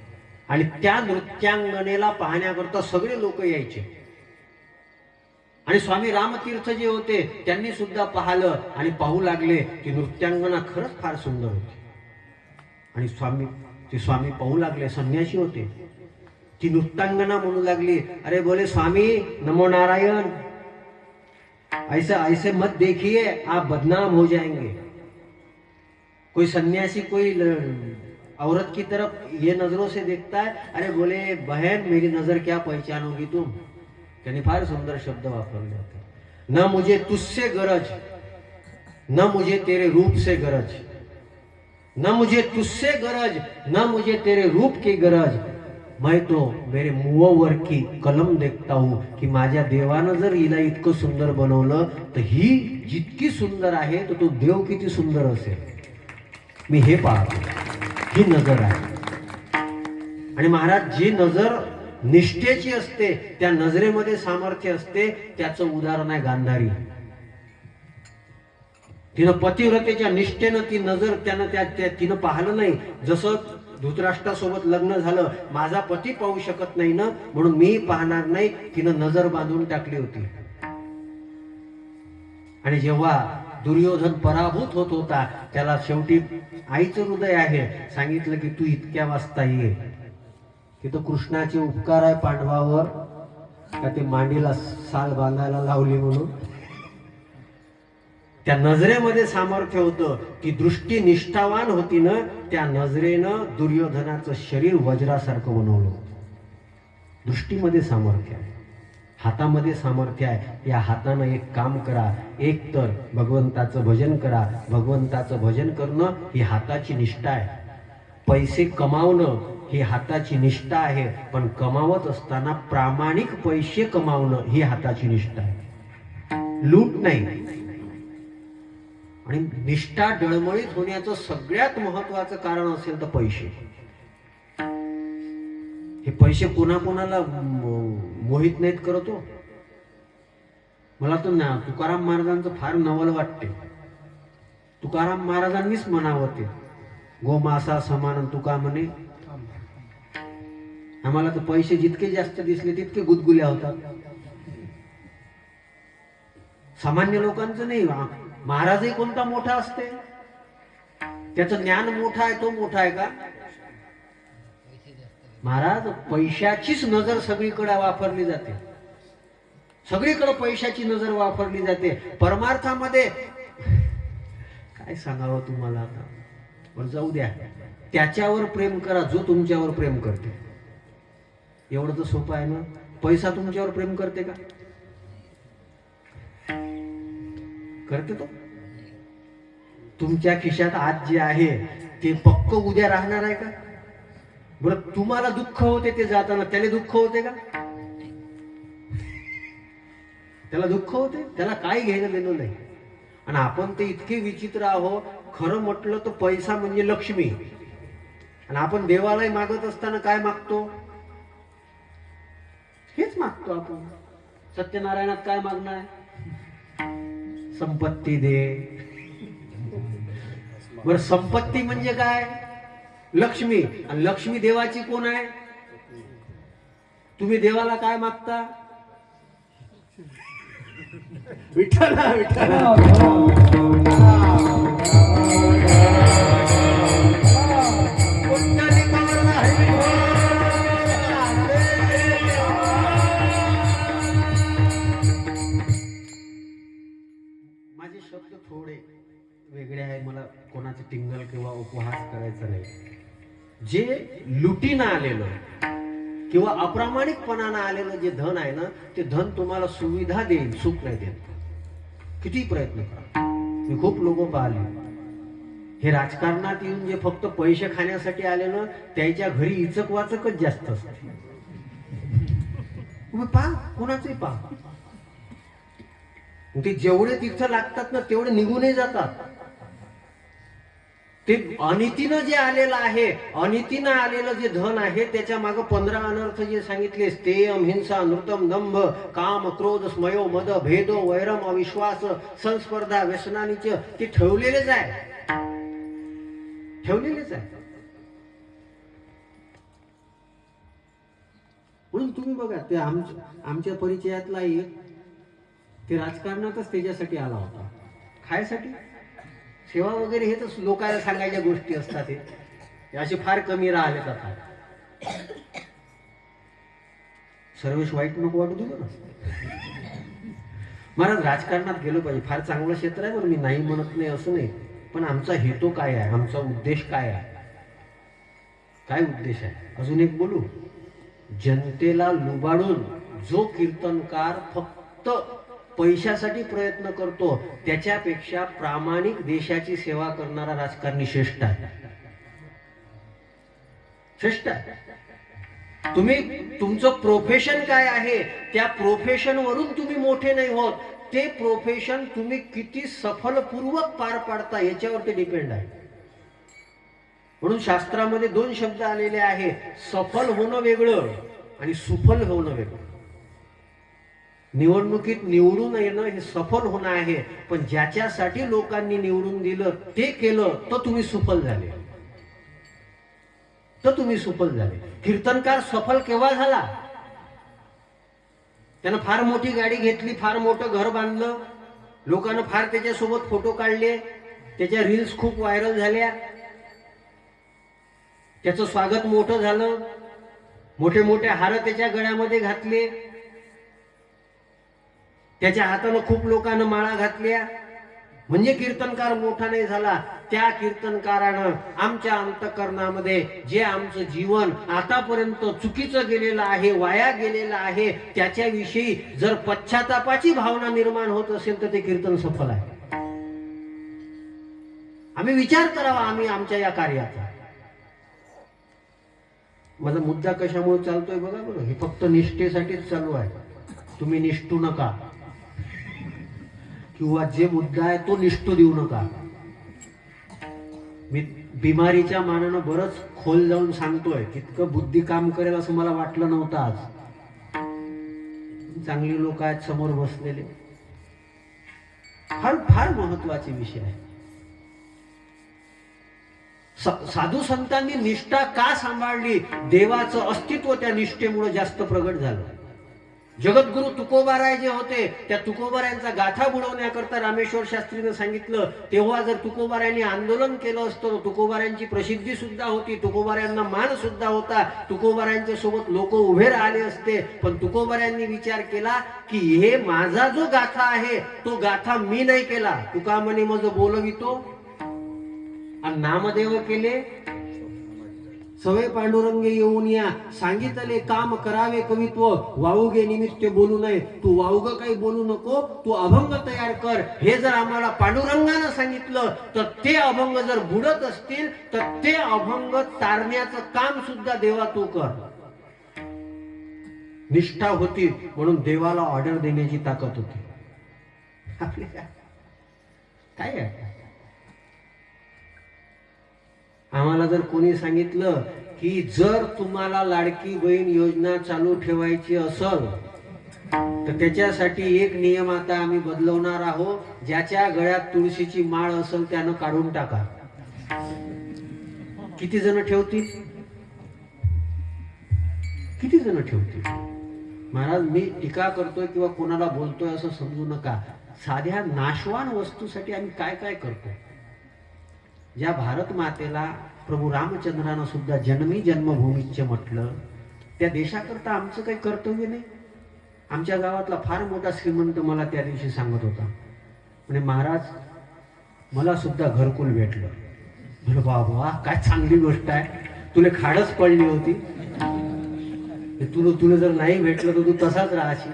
आणि त्या नृत्यांगनेला पाहण्याकरता सगळे लोक यायचे. आणि स्वामी रामतीर्थ जे होते त्यांनी सुद्धा पाहिलं आणि पाहू लागले की नृत्यांगना खरंच फार सुंदर होती. आणि स्वामी पाहू लागले, संन्यासी होते. ती नृत्यांगना म्हणू लागली, अरे बोले स्वामी नमो नारायण, ऐसा ऐसे मत देखिए आप बदनाम हो जाएंगे. कोई सन्यासी कोई औरत की तरफ ये नजरों से देखता है. अरे बोले बहन मेरी नजर क्या पहचानोगी तुम. त्यांनी फार सुंदर शब्द वापरले होते. न मुझे तुझसे गरज, न मुझे तेरे रूप से गरज, न मुझे तुझसे गरज, न मुझे तेरे रूप की गरज. मैं तो मेरे मुंहवर की कलम देखता हूं की माझ्या देवानं जर हिला इतकं सुंदर बनवलं तर ही जितकी सुंदर आहे तर तो देव किती सुंदर असेल, मी हे पाहतो. ही नजर आहे. आणि महाराज जी नजर निष्ठेची असते त्या नजरेमध्ये सामर्थ्य असते. त्याचं उदाहरण आहे गांधारी. तिनं पतिव्रतेच्या निष्ठेनं ती नजर तिनं पाहिलं नाही. जसं धृतराष्ट्रासोबत लग्न झालं, माझा पती पाहू शकत नाही ना म्हणून मी पाहणार नाही, तिनं नजर बांधून टाकली होती. आणि जेव्हा दुर्योधन पराभूत होत होता त्याला शेवटी आईचं हृदय आहे, सांगितलं की तू इतक्या वाजता ये. तिथं कृष्णाचे उपकार आहे पांडवावर का ते मांडीला साल बांधायला लावली म्हणून. त्या नजरेमध्ये सामर्थ्य होतं. ती दृष्टी निष्ठावान होती ना, त्या नजरेनं दुर्योधनाचं शरीर वज्रासारखं बनवलं. दृष्टीमध्ये सामर्थ्य आहे, हातामध्ये सामर्थ्य आहे. या हातानं एक काम करा, एक तर भगवंताचं भजन करा. भगवंताचं भजन करणं ही हाताची निष्ठा आहे. पैसे कमावणं ही हाताची निष्ठा आहे, पण कमावत असताना प्रामाणिक पैसे कमावणं ही हाताची निष्ठा आहे, लूट नाही. आणि निष्ठा डळमळीत होण्याचं सगळ्यात महत्वाचं कारण असेल तर पैसे. हे पैसे कोणाकोणाला मोहित नाहीत करतो. मला तर ना तुकाराम महाराजांचं फार नवल वाटते. तुकाराम महाराजांनीच म्हणावं ते गोमासा समान तुका म्हणे. आम्हाला तर पैसे जितके जास्त दिसले तितके गुदगुल्या होतात. सामान्य लोकांचं नाही. महाराजही कोणता मोठा असते, त्याचं ज्ञान मोठा आहे तो मोठा आहे का? महाराज पैशाचीच नजर सगळीकडे वापरली जाते. सगळीकडे पैशाची नजर वापरली जाते. परमार्थामध्ये काय सांगावं तुम्हाला आता, पण जाऊ द्या. त्याच्यावर प्रेम करा जो तुमच्यावर प्रेम करते. एवढं तर सोपं आहे ना. पैसा तुमच्यावर प्रेम करते का? करते तो? तुमच्या खिशात आज जे आहे ते पक्क उद्या राहणार आहे का? बरं तुम्हाला दुःख होते ते जाताना, त्याला दुःख होते का? त्याला दुःख होते, त्याला काय घेणं देणं नाही. आणि आपण ते इतके विचित्र आहो. खरं म्हटलं तर पैसा म्हणजे लक्ष्मी. आणि आपण देवालाही मागत असताना काय मागतो? हेच मागतो आपण. सत्यनारायणात काय मागणार? संपत्ती दे. बरं संपत्ती म्हणजे काय? लक्ष्मी. आणि लक्ष्मी देवाची कोण आहे? तुम्ही देवाला काय मागता? विठ्ठला विठ्ठला. टिंगल किंवा उपहास करायचा नाही. जे लुटीनं आलेलं किंवा अप्रामाणिकपणानं आलेलं जे धन आहे ना, ते धन तुम्हाला सुविधा देईल, सुख नाही देत. किती प्रयत्न करा. मी खूप लोक पाहिले, हे राजकारणात येऊन जे फक्त पैसे खाण्यासाठी आले ना, त्याच्या घरी इचक वाचकच जास्त असते. तुम्ही पहा, कोणाचंही पहा, ते जेवढे तिथं लागतात ना तेवढे निघूनही जातात. ते अनितीनं जे आलेलं आहे, अनितीनं आलेलं जे धन आहे, त्याच्या मागे 15 अनर्थ जे सांगितले, स्तेयम, हिंसा, नृतम, दंभ, काम, क्रोध, स्मयो, मद, भेदो, वैरम, अविश्वास, संस्पर्धा, व्यसनानीच, ते ठेवलेलेच आहे, ठेवलेलेच आहे. म्हणून तुम्ही बघा, ते आमच्या परिचयातला एक, ते राजकारणातच त्याच्यासाठी आला होता, खायसाठी. सेवा वगैरे हे तर लोकांना सांगायच्या गोष्टी असतात, हे असे फार कमी राहिले जातात. सर्वेश वाईट नको वाटू देऊ ना महाराज. राजकारणात गेलो पाहिजे, फार चांगलं क्षेत्र आहे बरं, मी नाही म्हणत नाही असं नाही, पण आमचा हेतू काय आहे, आमचा उद्देश काय आहे, काय उद्देश आहे. अजून एक बोलू, जनतेला लुबाडून जो कीर्तनकार फक्त पैशासाठी प्रयत्न करतो, त्याच्यापेक्षा प्रामाणिक देशाची सेवा करणारा राजकारणी श्रेष्ठ आहे, श्रेष्ठ आहे. तुम्ही तुमचं प्रोफेशन काय आहे, त्या प्रोफेशन वरून तुम्ही मोठे नाही होत, ते प्रोफेशन तुम्ही किती सफलपूर्वक पार पाडता याच्यावरती डिपेंड आहे. म्हणून शास्त्रामध्ये 2 शब्द आलेले आहे, सफल होणं वेगळं आणि सुफल होणं वेगळं. निवडणुकीत निवडून येणं हे सफल होणं आहे, पण ज्याच्यासाठी लोकांनी निवडून दिलं ते केलं तर तुम्ही सुफल झाले, तर तुम्ही सुफल झाले. कीर्तनकार सफल केव्हा झाला? त्यानं फार मोठी गाडी घेतली, फार मोठं घर बांधलं, लोकांना फार त्याच्यासोबत फोटो काढले, त्याच्या रील्स खूप व्हायरल झाल्या, त्याचं स्वागत मोठं झालं, मोठे मोठे हार त्याच्या गळ्यामध्ये घातले, त्याच्या हातानं खूप लोकांना माळा घातल्या, म्हणजे कीर्तनकार मोठा नाही झाला. त्या कीर्तनकारानं आमच्या अंतःकरणामध्ये जे आमचं जीवन आतापर्यंत चुकीचं गेलेलं आहे, वाया गेलेलं आहे, त्याच्याविषयी जर पश्चातापाची भावना निर्माण होत असेल तर ते कीर्तन सफल आहे. आम्ही विचार करावा आम्ही आमच्या या कार्याचा. माझा मुद्दा कशामुळे चालतोय बघा बरं, हे फक्त निष्ठेसाठीच चालू आहे. तुम्ही निष्ठू नका, किंवा जे मुद्दा आहे तो निष्ठू देऊ नका. मी बिमारीच्या मानानं बरंच खोल जाऊन सांगतोय, तितकं बुद्धी काम करेल असं मला वाटलं नव्हतं. आज चांगली लोक आहेत समोर बसलेले, फार फार महत्वाचे विषय आहे. साधू संतांनी निष्ठा का सांभाळली? देवाचं अस्तित्व त्या निष्ठेमुळे जास्त प्रगट झालं. जगद्गुरु तुकोबाराय जे होते, त्या तुकोबारायांचा गाथा बुडवण्याकरता रामेश्वर शास्त्रीने सांगितलं. तेव्हा जर तुकोबारायांनी आंदोलन केलं असतं, तुकोबारायांची प्रसिद्धी सुद्धा होती, तुकोबारायांना मान सुद्धा होता, तुकोबारायांच्या सोबत लोक उभे राहिले असते. पण तुकोबारायांनी विचार केला की हे माझा जो गाथा आहे तो गाथा मी नाही केला. तुका म्हणे मज बोलवितो आणि नामदेव केले, सवय पांडुरंगे येऊन या, सांगितले काम करावे कवित्व, वाऊगे निमित्त बोलू नये. तू वाऊग काही बोलू नको, तू अभंग तयार कर. हे जर आम्हाला पांडुरंगानं सांगितलं तर ते अभंग जर बुडत असतील तर ते अभंग तारण्याचं काम सुद्धा देवा तू कर. निष्ठा होती म्हणून देवाला ऑर्डर देण्याची ताकद होती. आपल्या काय आहे, आम्हाला जर कोणी सांगितलं की जर तुम्हाला लाडकी बहीण योजना चालू ठेवायची असेल तर त्याच्यासाठी एक नियम आता आम्ही बदलवणार आहोत, ज्याच्या गळ्यात तुळशीची माळ असेल त्यानं काढून टाका. किती जण ठेवतील? किती जण ठेवतील? महाराज मी टीका करतोय किंवा कोणाला बोलतोय असं समजू नका. साध्या नाशवान वस्तूसाठी आम्ही काय काय करतोय. ज्या भारत मातेला प्रभू रामचंद्रानं सुद्धा जन्मी जन्मभूमीचे म्हटलं, त्या देशाकरता आमचं काही कर्तव्य नाही. आमच्या गावातला फार मोठा श्रीमंत मला त्या दिवशी सांगत होता, म्हणजे महाराज मला सुद्धा घरकुल भेटलं. म्हणलं बाबा काय चांगली गोष्ट आहे, तुला खाडच पडली होती, तुला जर नाही भेटलं तर तू तसाच राहशील.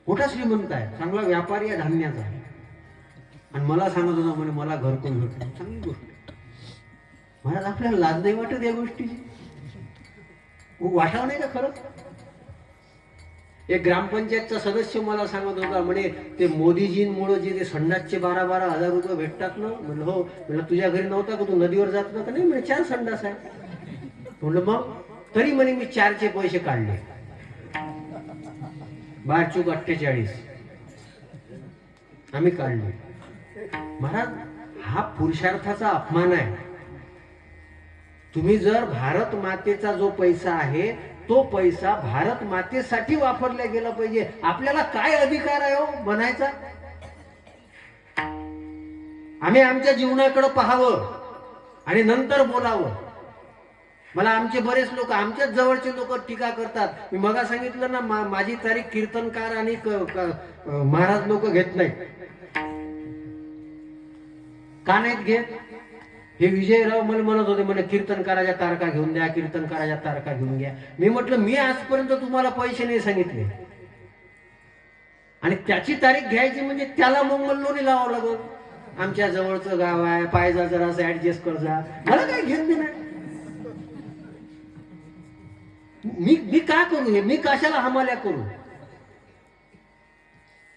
मोठा श्रीमंत आहे, चांगला व्यापारी आहे धान्याचा, आणि मला सांगत होता म्हणे मला घरकुल भेटलं. चांगली गोष्ट. महाराज आपल्याला लाज नाही वाटत या गोष्टीची? वाटावं नाही का खरंच? एक ग्रामपंचायतचा सदस्य मला सांगत होता म्हणे ते मोदीजींमुळे जे ते संडासचे 12,000 रुपये भेटतात ना. म्हणलं हो. म्हणलं तुझ्या घरी नव्हता का, तू नदीवर जात नव्हता? नाही म्हणे 4 संडास आहे. म्हणलं मग? तरी म्हणे मी 4चे पैसे काढले. 12×4 = 48 आम्ही काढले. महाराज हा पुरुषार्थाचा अपमान आहे. तुम्ही जर भारत मातेचा जो पैसा आहे तो पैसा भारत मातेसाठी वापरला गेला पाहिजे. आपल्याला काय अधिकार आहे हो म्हणायचा? आम्ही आमच्या जीवनाकडे पाहावं आणि नंतर बोलावं. मला आमचे बरेच लोक, आमच्याच जवळचे लोक टीका करतात. मी मगा सांगितलं ना, माझी तारीख कीर्तनकार आणि महाराज लोक घेत नाहीत. का नाहीत घेत? हे विजयराव मला म्हणत होते, म्हणे कीर्तनकाराच्या तारखा घेऊन द्या, कीर्तनकाराच्या तारखा घेऊन घ्या. मी म्हटलं मी आजपर्यंत तुम्हाला पैसे नाही सांगितले, आणि त्याची तारीख घ्यायची म्हणजे त्याला मंगलोनी लावावं लागल. आमच्या जवळचं गाव आहे, पायजा जरा असं ऍडजस्ट कर जा. मला काय घेऊन दे नाही. मी का करू हे? मी कशाला हमाल्या करू?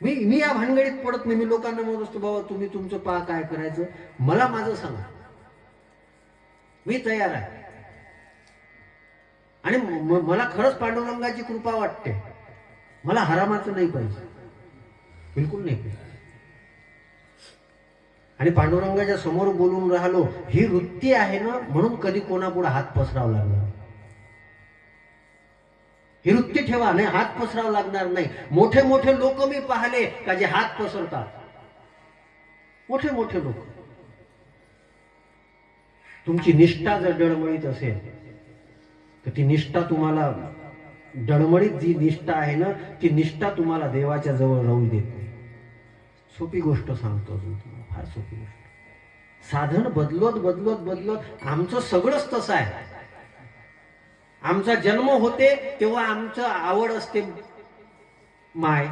मी या भानगडीत पडत नाही. मी लोकांना म्हणत असतो बाबा तुम्ही तुमचं पहा काय करायचं, मला माझं सांगा, मी तयार आहे. आणि मला खरंच पांडुरंगाची कृपा वाटते. मला हरामाचं नाही पाहिजे, बिलकुल नाही पाहिजे. आणि पांडुरंगाच्या समोर बोलून राहिलो, ही वृत्ती आहे ना, म्हणून कधी कोणापुढे हात पसरावा लागणार. ही वृत्ती ठेवा, नाही हात पसरावा लागणार नाही. मोठे मोठे लोक मी पाहिले का जे हात पसरतात. मोठे मोठे लोक. तुमची निष्ठा जर डळमळीत असेल तर ती निष्ठा तुम्हाला, डळमळीत जी निष्ठा आहे ना, ती निष्ठा तुम्हाला देवाच्या जवळ राहू देत नाही. सोपी गोष्ट सांगतो अजून तुम्हाला, फार सोपी गोष्ट. साधन बदलत बदलत बदलत आमचं सगळंच तसं आहे. आमचा जन्म होते तेव्हा आमचं आवड असते माय.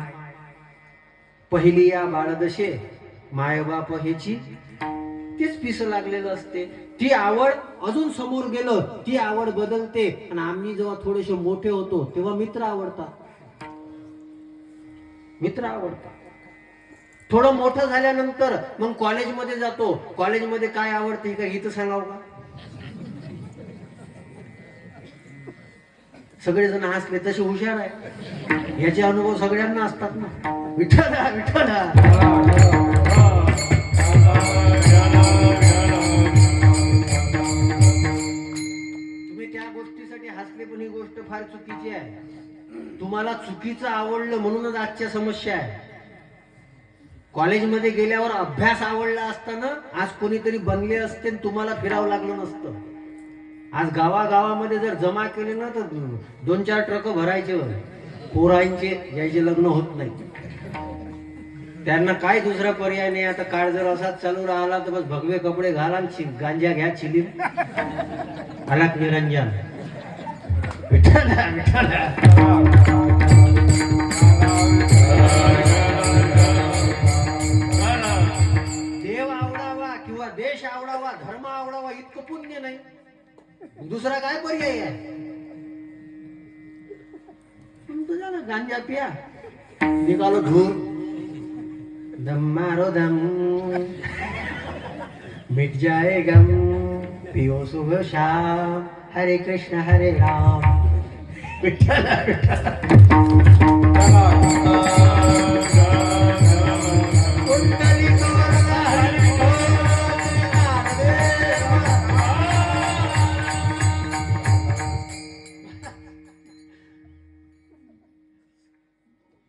पहिली या बाळदशे माय बाप ह्याची तेच पिस लागलेलं असते. ती आवड अजून समोर गेलं, ती आवड बदलते. आणि आम्ही जेव्हा थोडेसे मोठे होतो तेव्हा मित्र आवडतात. मित्र आवडतात. थोडं मोठं झाल्यानंतर मग कॉलेजमध्ये जातो. कॉलेजमध्ये काय आवडते का इथं सांगावं का? सगळेजण हसले, तसे हुशार आहे. याचे अनुभव सगळ्यांना असतात ना. विठ्ठला विठ्ठला. तुम्ही त्या गोष्टीसाठी हसले, पण ही गोष्ट फार चुकीची आहे. तुम्हाला चुकीचं आवडलं म्हणूनच आजच्या समस्या आहे. कॉलेजमध्ये गेल्यावर अभ्यास आवडला असताना आज कोणीतरी बनले असते, तुम्हाला फिरावं लागलं नसतं. आज गावागावामध्ये जर जमा केले ना तर 2-4 ट्रक भरायचे पोरांचे, ज्याचे लग्न होत नाही. त्यांना काय दुसरा पर्याय नाही. आता काळ जर असाच चालू राहिला तर बस भगवे कपडे घाला, गांजा घ्या, चिलीम अलक निरंजन. विठ्ठला विठ्ठला. देव आवडावा किंवा देश आवडावा, धर्म आवडावा इतकं पुण्य नाही. दुसरा काय पर्याय आहे? झालं गांजा पिया, निकालो धूर, दम मारो दम, मिट जाए गम, पियो सुबह शाम, हरे कृष्ण हरे राम. विठ्ठला विठ्ठला.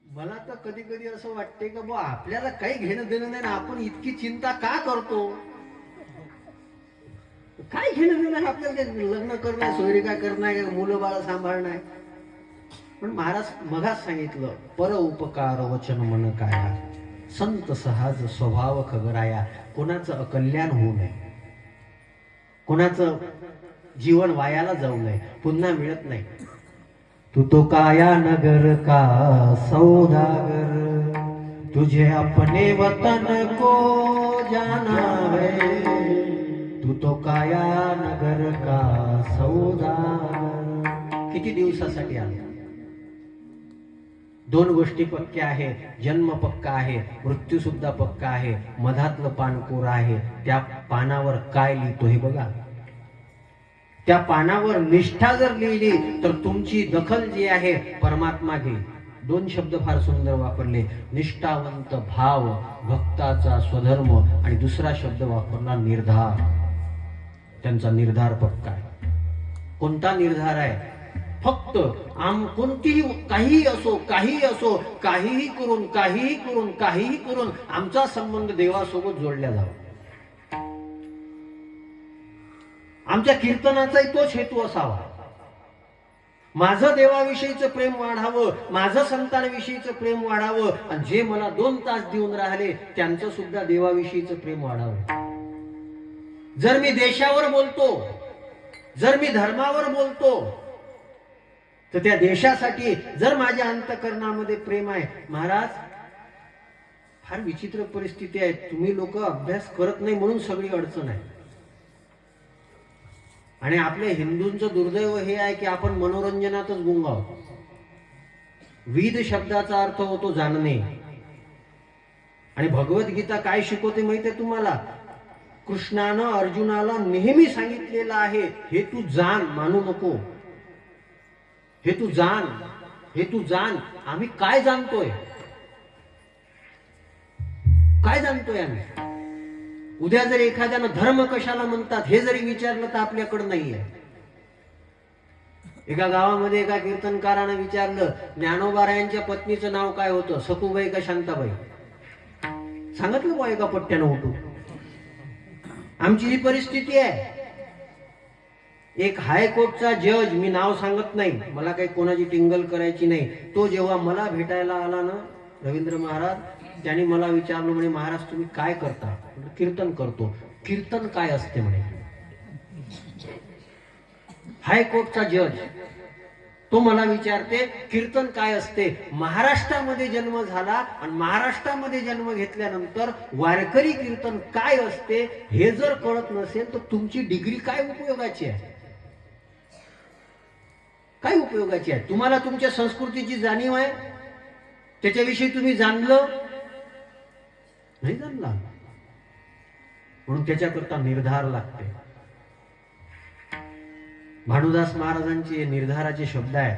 मला तर कधी कधी असं वाटते का बा आपल्याला काही घेणं देणं नाही ना, आपण इतकी चिंता का करतो? काय घेणं देणं आहे आपल्याला? लग्न करणं, सोयरिका करणं, मुलं बाळ सांभाळणं. पण महाराज मगाच सांगितलं, पर उपकार वचन मन काया, संत सहज स्वभाव खगराया. कोणाचं अकल्याण होऊ नये. कोणाचं जीवन वायाला जाऊ नये, पुन्हा मिळत नाही. तू तो काया नगर का सौदागर, तुझे अपने वतन को जाना है. तू तो काया नगर का सौदागर. किती दिवसासाठी आला? दोन गोष्टी पक्क्या आहे. जन्म पक्का आहे, मृत्यू सुद्धा पक्का आहे. मधातलं पान कोर आहे. त्या पानावर काय लिहितो हे बघा. त्या पानावर निष्ठा जर लिहिली तर तुमची दखल जी आहे परमात्मा घेईल. दोन शब्द फार सुंदर वापरले. निष्ठावंत भाव, भक्ताचा स्वधर्म, आणि दुसरा शब्द वापरला निर्धार. त्यांचा निर्धार पक्का आहे. कोणता निर्धार आहे? फक्त कोणतीही काहीही असो, काहीही असो, काहीही करून काहीही करून काहीही करून आमचा संबंध देवासोबत जोडला जावा. आमच्या कीर्तनाचाही तोच हेतू असावा. माझं देवाविषयीचं प्रेम वाढावं, माझं संतांविषयीचं प्रेम वाढावं, आणि जे मला 2 तास देऊन राहिले त्यांचं सुद्धा देवाविषयीचं प्रेम वाढावं. जर मी देशावर बोलतो, जर मी धर्मावर बोलतो, तर त्या देशासाठी जर माझ्या अंतःकरणामध्ये प्रेम आहे. महाराज, फार विचित्र परिस्थिती आहे. तुम्ही लोक अभ्यास करत नाही म्हणून सगळी अडचण आहे. आणि आपल्या हिंदूंचं दुर्दैव हे आहे की आपण मनोरंजनातच गुंग आहोत. वेद शब्दाचा अर्थ होतो जाणणे. आणि भगवद्गीता काय शिकवते माहिती आहे तुम्हाला? कृष्णानं अर्जुनाला नेहमी सांगितलेलं आहे, हे तू जाण, मानू नको. हे तू जाण, हे तू जाण. आम्ही काय जाणतोय? काय जाणतोय आम्ही? उद्या जर एखाद्यानं धर्म कशाला म्हणतात हे जरी विचारलं तर आपल्याकडे नाहीये. एका गावामध्ये एका कीर्तनकारानं विचारलं, ज्ञानोबारायांच्या पत्नीचं नाव काय होतं, सखूबाई का शांताबाई? सांगितलं बा एका पट्ट्यानं उठून. आमची ही परिस्थिती आहे. एक हायकोर्टचा जज, मी नाव सांगत नाही, मला काही कोणाची टिंगल करायची नाही, तो जेव्हा मला भेटायला आला ना, रवींद्र महाराज, त्याने मला विचारलं, म्हणे महाराज तुम्ही काय करता? कीर्तन करतो. कीर्तन काय असते म्हणे? हायकोर्टचा जज तो मला विचारते कीर्तन काय असते. महाराष्ट्रामध्ये जन्म झाला आणि महाराष्ट्रामध्ये जन्म घेतल्यानंतर वारकरी कीर्तन काय असते हे जर कळत नसेल तर तुमची डिग्री काय उपयोगाची आहे? काय उपयोगाची आहे? तुम्हाला तुमच्या संस्कृतीची जाणीव आहे? त्याच्याविषयी तुम्ही जाणलं नाही? जाणला म्हणून त्याच्याकरता निर्धार लागते. भानुदास महाराजांचे निर्धाराचे शब्द आहे.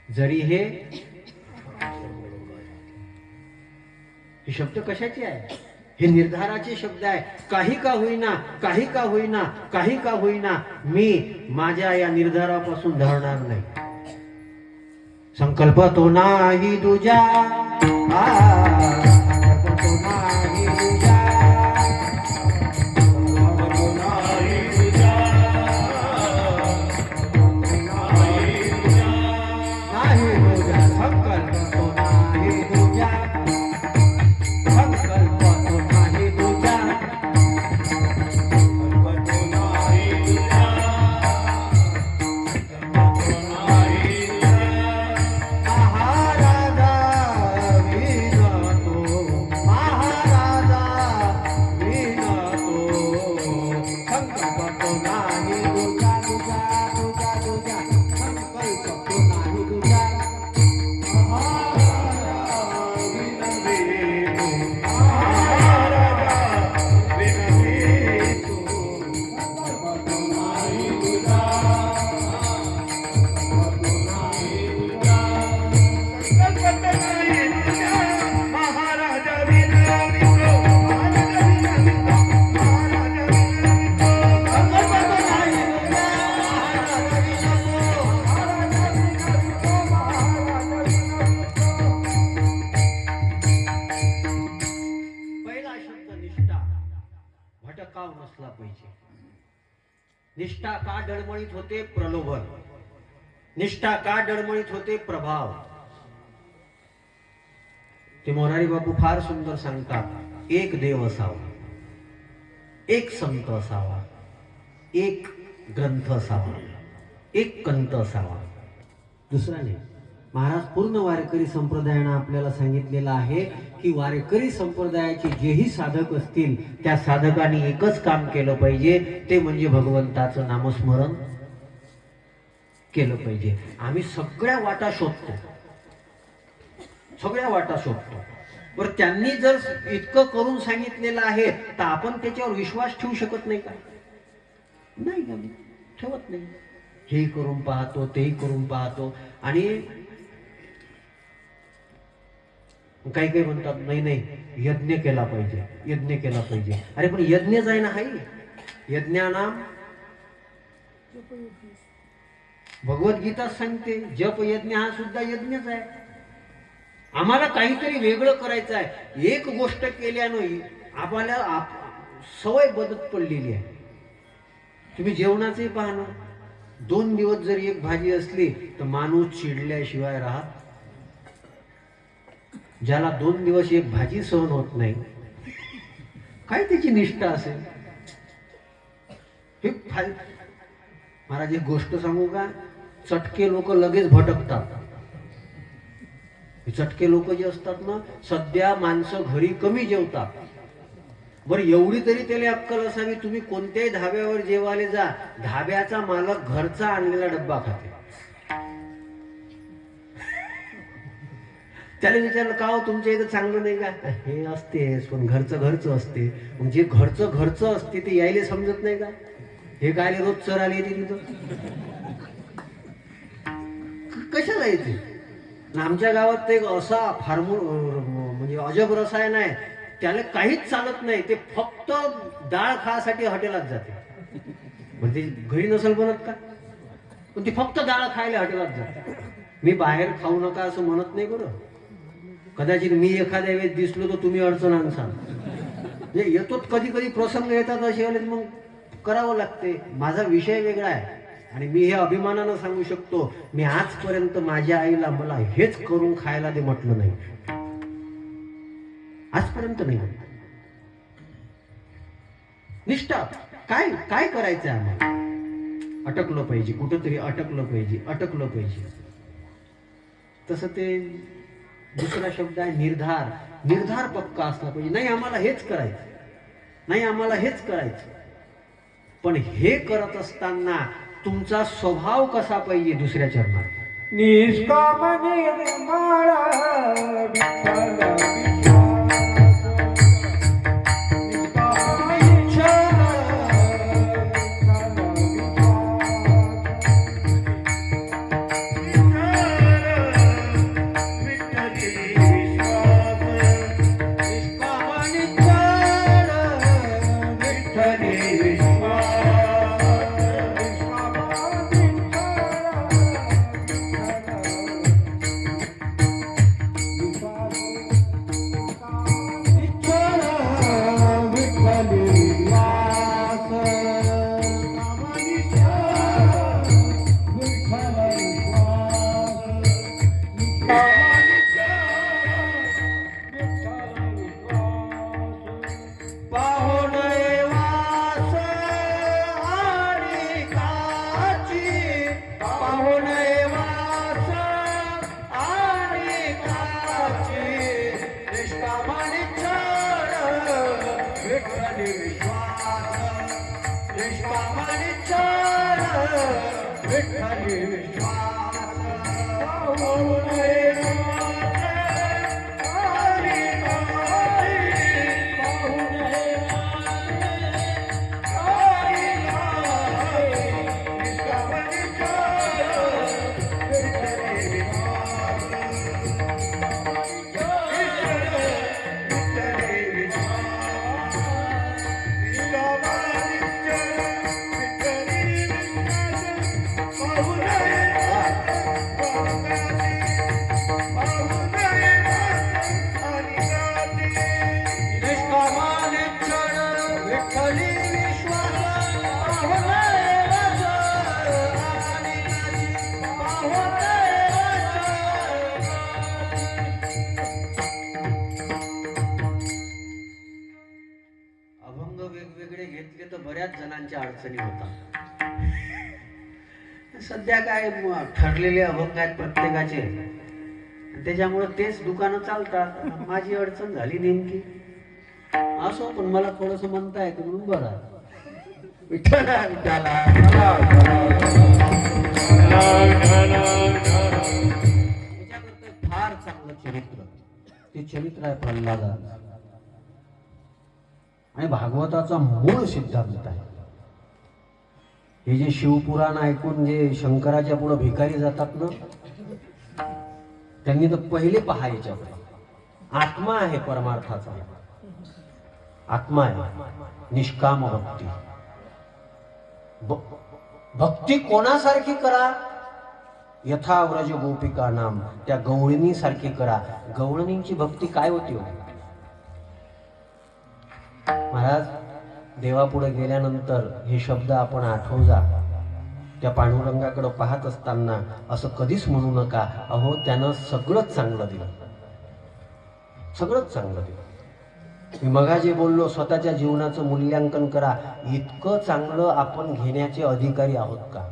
जरी हे शब्द कशाचे आहे? हे निर्धाराचे शब्द आहे. काही का होईना, काही का होईना, काही का होईना मी माझ्या या निर्धारापासून धरणार नाही. संकल्प तो नाही तुझ्या, संकल्प तो नाही तुझ्या, नसला पाहिजे. निष्ठा का डळमळीत होते? प्रलोभन. निष्ठा का डळमळीत होते? प्रभाव. ते मोरारी बापू फार सुंदर सांगतात, एक देव असावा. एक संत असावा, एक ग्रंथ असावा, एक कंत असावा, दुसरा नाही. महाराज पूर्ण वारकरी संप्रदायानं आपल्याला सांगितलेलं आहे की वारकरी संप्रदायाचे जेही साधक असतील त्या साधकांनी एकच काम केलं पाहिजे, ते म्हणजे भगवंताचं नामस्मरण केलं पाहिजे. आम्ही सगळ्या वाटा शोधतो, सगळ्या वाटा शोधतो, बरं त्यांनी जर इतकं करून सांगितलेलं आहे तर आपण त्याच्यावर विश्वास ठेवू शकत नाही का? नाही का, ठेवत नाही. हेही करून पाहतो, तेही करून पाहतो. आणि काही काही म्हणतात नाही नाही यज्ञ केला पाहिजे, यज्ञ केला पाहिजे. अरे पण यज्ञच आहे ना, हाय यज्ञानाम भगवद्गीता सांगते, जप यज्ञ हा सुद्धा यज्ञच आहे. आम्हाला काहीतरी वेगळं करायचं आहे. एक गोष्ट केल्यानं आपल्याला सवय बदत पडलेली आहे. तुम्ही जेवणाचंही पहा ना, 2 दिवस जर एक भाजी असली तर माणूस चिडल्याशिवाय राहत. ज्याला 2 दिवस एक भाजी सहन होत नाही, काय त्याची निष्ठा असेल? हे महाराज एक गोष्ट सांगू का, चटके लोक लगेच भटकतात. चटके लोक जे असतात ना, सध्या माणसं घरी कमी जेवतात. बरं एवढी तरी त्याला अक्कल असावी, तुम्ही कोणत्याही धाब्यावर जेवायला जा, धाब्याचा मालक घरचा आणलेला डब्बा खाते. त्याला विचारलं का हो तुमच्या इथं चांगलं नाही का? हे असते पण घरचं घरचं असते. मग जे घरचं घरचं असते ते यायला समजत नाही का? हे काय रोज चरायला येते तिथं, कशाला येते? आमच्या गावात एक असा म्हणजे अजब रसायन आहे, त्याला काहीच चालत नाही, ते फक्त डाळ खायसाठी हॉटेलात जाते. म्हणजे घरी नसेल बनत का, पण ती फक्त डाळ खायला हॉटेलात जाते. मी बाहेर खाऊ नका असं म्हणत नाही बरं. कदाचित मी एखाद्या वेळेस दिसलो तर तुम्ही अडचण आणसाल. येतो कधी कधी प्रसंग येतात असे वेळेस, मग करावं लागते. माझा विषय वेगळा आहे आणि मी हे अभिमानानं सांगू शकतो, मी आजपर्यंत माझ्या आईला मला हेच करून खायला दे म्हटलं नाही, आजपर्यंत नाही. निष्ठा काय काय करायचं आम्हाला? अटकलं पाहिजे, कुठंतरी अटकलं पाहिजे, अटकलं पाहिजे. तसं ते दुसरा शब्द आहे निर्धार. निर्धार पक्का असला पाहिजे. नाही आम्हाला हेच करायचं, नाही आम्हाला हेच करायचं. पण हे करत असताना तुमचा स्वभाव कसा पाहिजे? दुसऱ्या चरणात निष्काम निर्मळ अभंगाच्या अडचणी होतात. सध्या काय ठरलेले अभंग आहेत प्रत्येकाचे, त्याच्यामुळे तेच दुकानं चालतात. माझी अडचण झाली नेमकी असो, पण मला थोडस म्हणता येतं म्हणून बरं आहे. विठ्ठला विठ्ठला याच्याकरता फार चांगलं चरित्र, ते चरित्र आहे प्रल्हादाचं. आणि भागवताचा मूळ सिद्धांत आहे. हे जे शिवपुराण ऐकून जे शंकराच्या पुढे भिकारी जातात ना, त्यांनी तर पहिले पहा याच्यावर. आत्मा आहे परमार्थाचा, आत्मा आहे निष्काम भक्ती. भक्ती कोणासारखी करा? यथा व्रज गोपिका नाम, त्या गवळणी सारखी करा. गवळणींची भक्ती काय होती हो महाराज? देवापुढे गेल्यानंतर हे शब्द आपण आठवजा. त्या पांडुरंगाकडे पाहत असताना असं कधीच म्हणू नका, अहो त्यानं सगळंच चांगलं दिलं, सगळंच चांगलं दिलं. मी मगा जे बोललो, स्वतःच्या जीवनाचं मूल्यांकन करा. इतकं चांगलं आपण घेण्याचे अधिकारी आहोत का?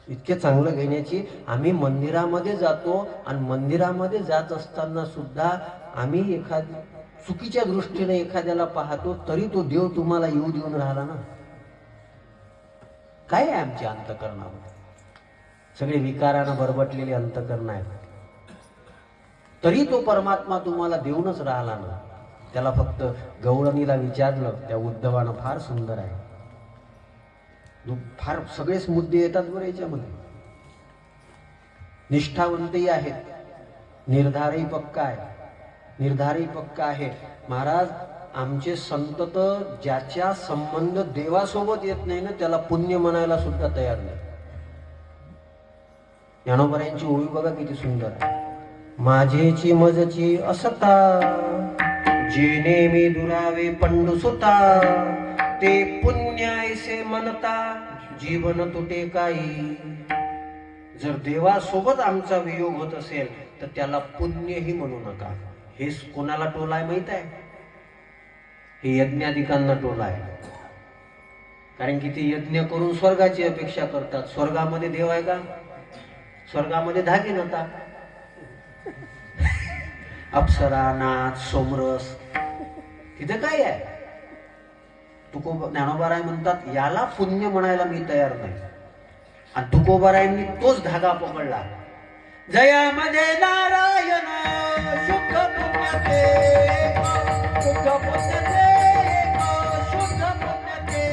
इतके चांगलं घेण्याची. आम्ही मंदिरामध्ये जातो आणि मंदिरामध्ये जात असताना सुद्धा आम्ही एखाद्या चुकीच्या दृष्टीने एखाद्याला पाहतो, तरी तो देव तुम्हाला येऊ देऊन राहिला ना. काय आहे आमच्या अंतकरणामध्ये? सगळे विकारानं बरबटलेले अंतकरण आहेत, तरी तो परमात्मा तुम्हाला देऊनच राहिला ना. त्याला फक्त गवळणीला विचारलं, त्या उद्धवानं फार सुंदर आहे, फार सगळेच मुद्दे येतात बरं याच्यामध्ये. निष्ठावंतही आहेत, निर्धारही पक्का आहे, निर्धारही पक्का आहे. महाराज आमचे संत तर ज्याच्या संबंध देवासोबत येत नाही ना, त्याला पुण्य म्हणायला सुद्धा तयार नाही. ज्ञानोबरायांची ओळी बघा किती सुंदर आहे. माझेची मजची असता, जेने मी दुरावे पंडुसुता, ते पुण्य ऐसे म्हणता, जीवन तुटे काही. जर देवासोबत आमचा वियोग होत असेल तर त्याला पुण्यही म्हणू नका. हे कोणाला टोला आहे माहित आहे? हे यज्ञाधिकांना टोला आहे. कारण की ते यज्ञ करून स्वर्गाची अपेक्षा करतात. स्वर्गामध्ये देव आहे का? स्वर्गामध्ये धागे नव्हता, अप्सरा, नाच, सोमरस, तिथे काय आहे? ज्ञानोबाराय म्हणतात याला पुण्य म्हणायला मी तयार नाही. आणि तुकोबारायांनी तोच धागा पकडला. जयामध्ये नारायण शुद्ध पुण्यते, शुद्ध पुण्यते, शुद्ध पुण्यते.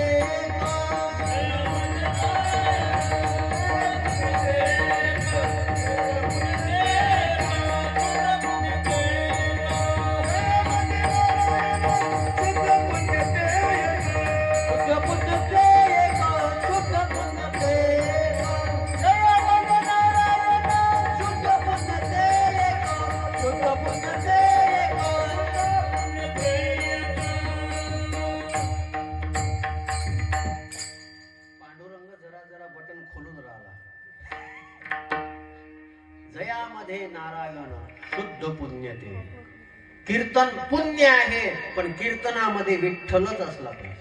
जयामध्ये नारायण शुद्ध पुण्यते. कीर्तन पुण्य आहे, पण कीर्तनामध्ये विठ्ठलच असला पाहिजे.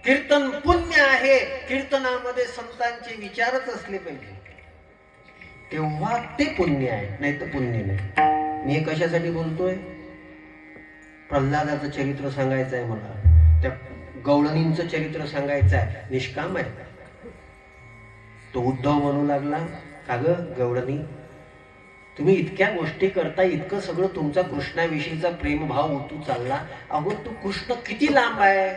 कीर्तन पुण्य आहे, कीर्तनामध्ये संतांचे विचारच असले पाहिजे, तेव्हा ते पुण्य आहे, नाही तर पुण्य नाही. मी हे कशासाठी बोलतोय? प्रल्हादाचं चरित्र सांगायचं आहे मला, त्या गवळणींचं चरित्र सांगायचं आहे. निष्काम आहे. तो उद्धव म्हणू लागला, का ग गवळणी, तुम्ही इतक्या गोष्टी करता, इतकं सगळं तुमचा कृष्णाविषयीचा प्रेमभाव ओतू चालला, अगो तू कृष्ण किती लांब आहे,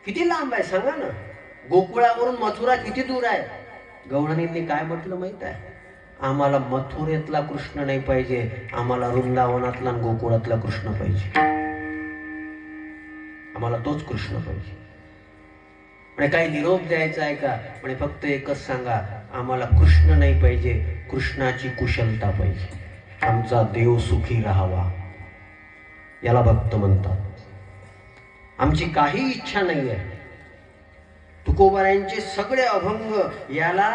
किती लांब आहे सांगा ना. गोकुळावरून मथुरा किती दूर आहे? गवळणींनी काय म्हटलं माहित आहे? आम्हाला मथुरेतला कृष्ण नाही पाहिजे, आम्हाला वृंदावनातला गोकुळातला कृष्ण पाहिजे, आम्हाला तोच कृष्ण पाहिजे. म्हणजे काही निरोप द्यायचा आहे का? म्हणजे फक्त एकच सांगा, आम्हाला कृष्ण नाही पाहिजे, कृष्णाची कुशलता पाहिजे, आमचा देव सुखी राहावा, याला भक्त म्हणतात. आमची काही इच्छा नाही आहे. तुकोबारायांचे सगळे अभंग याला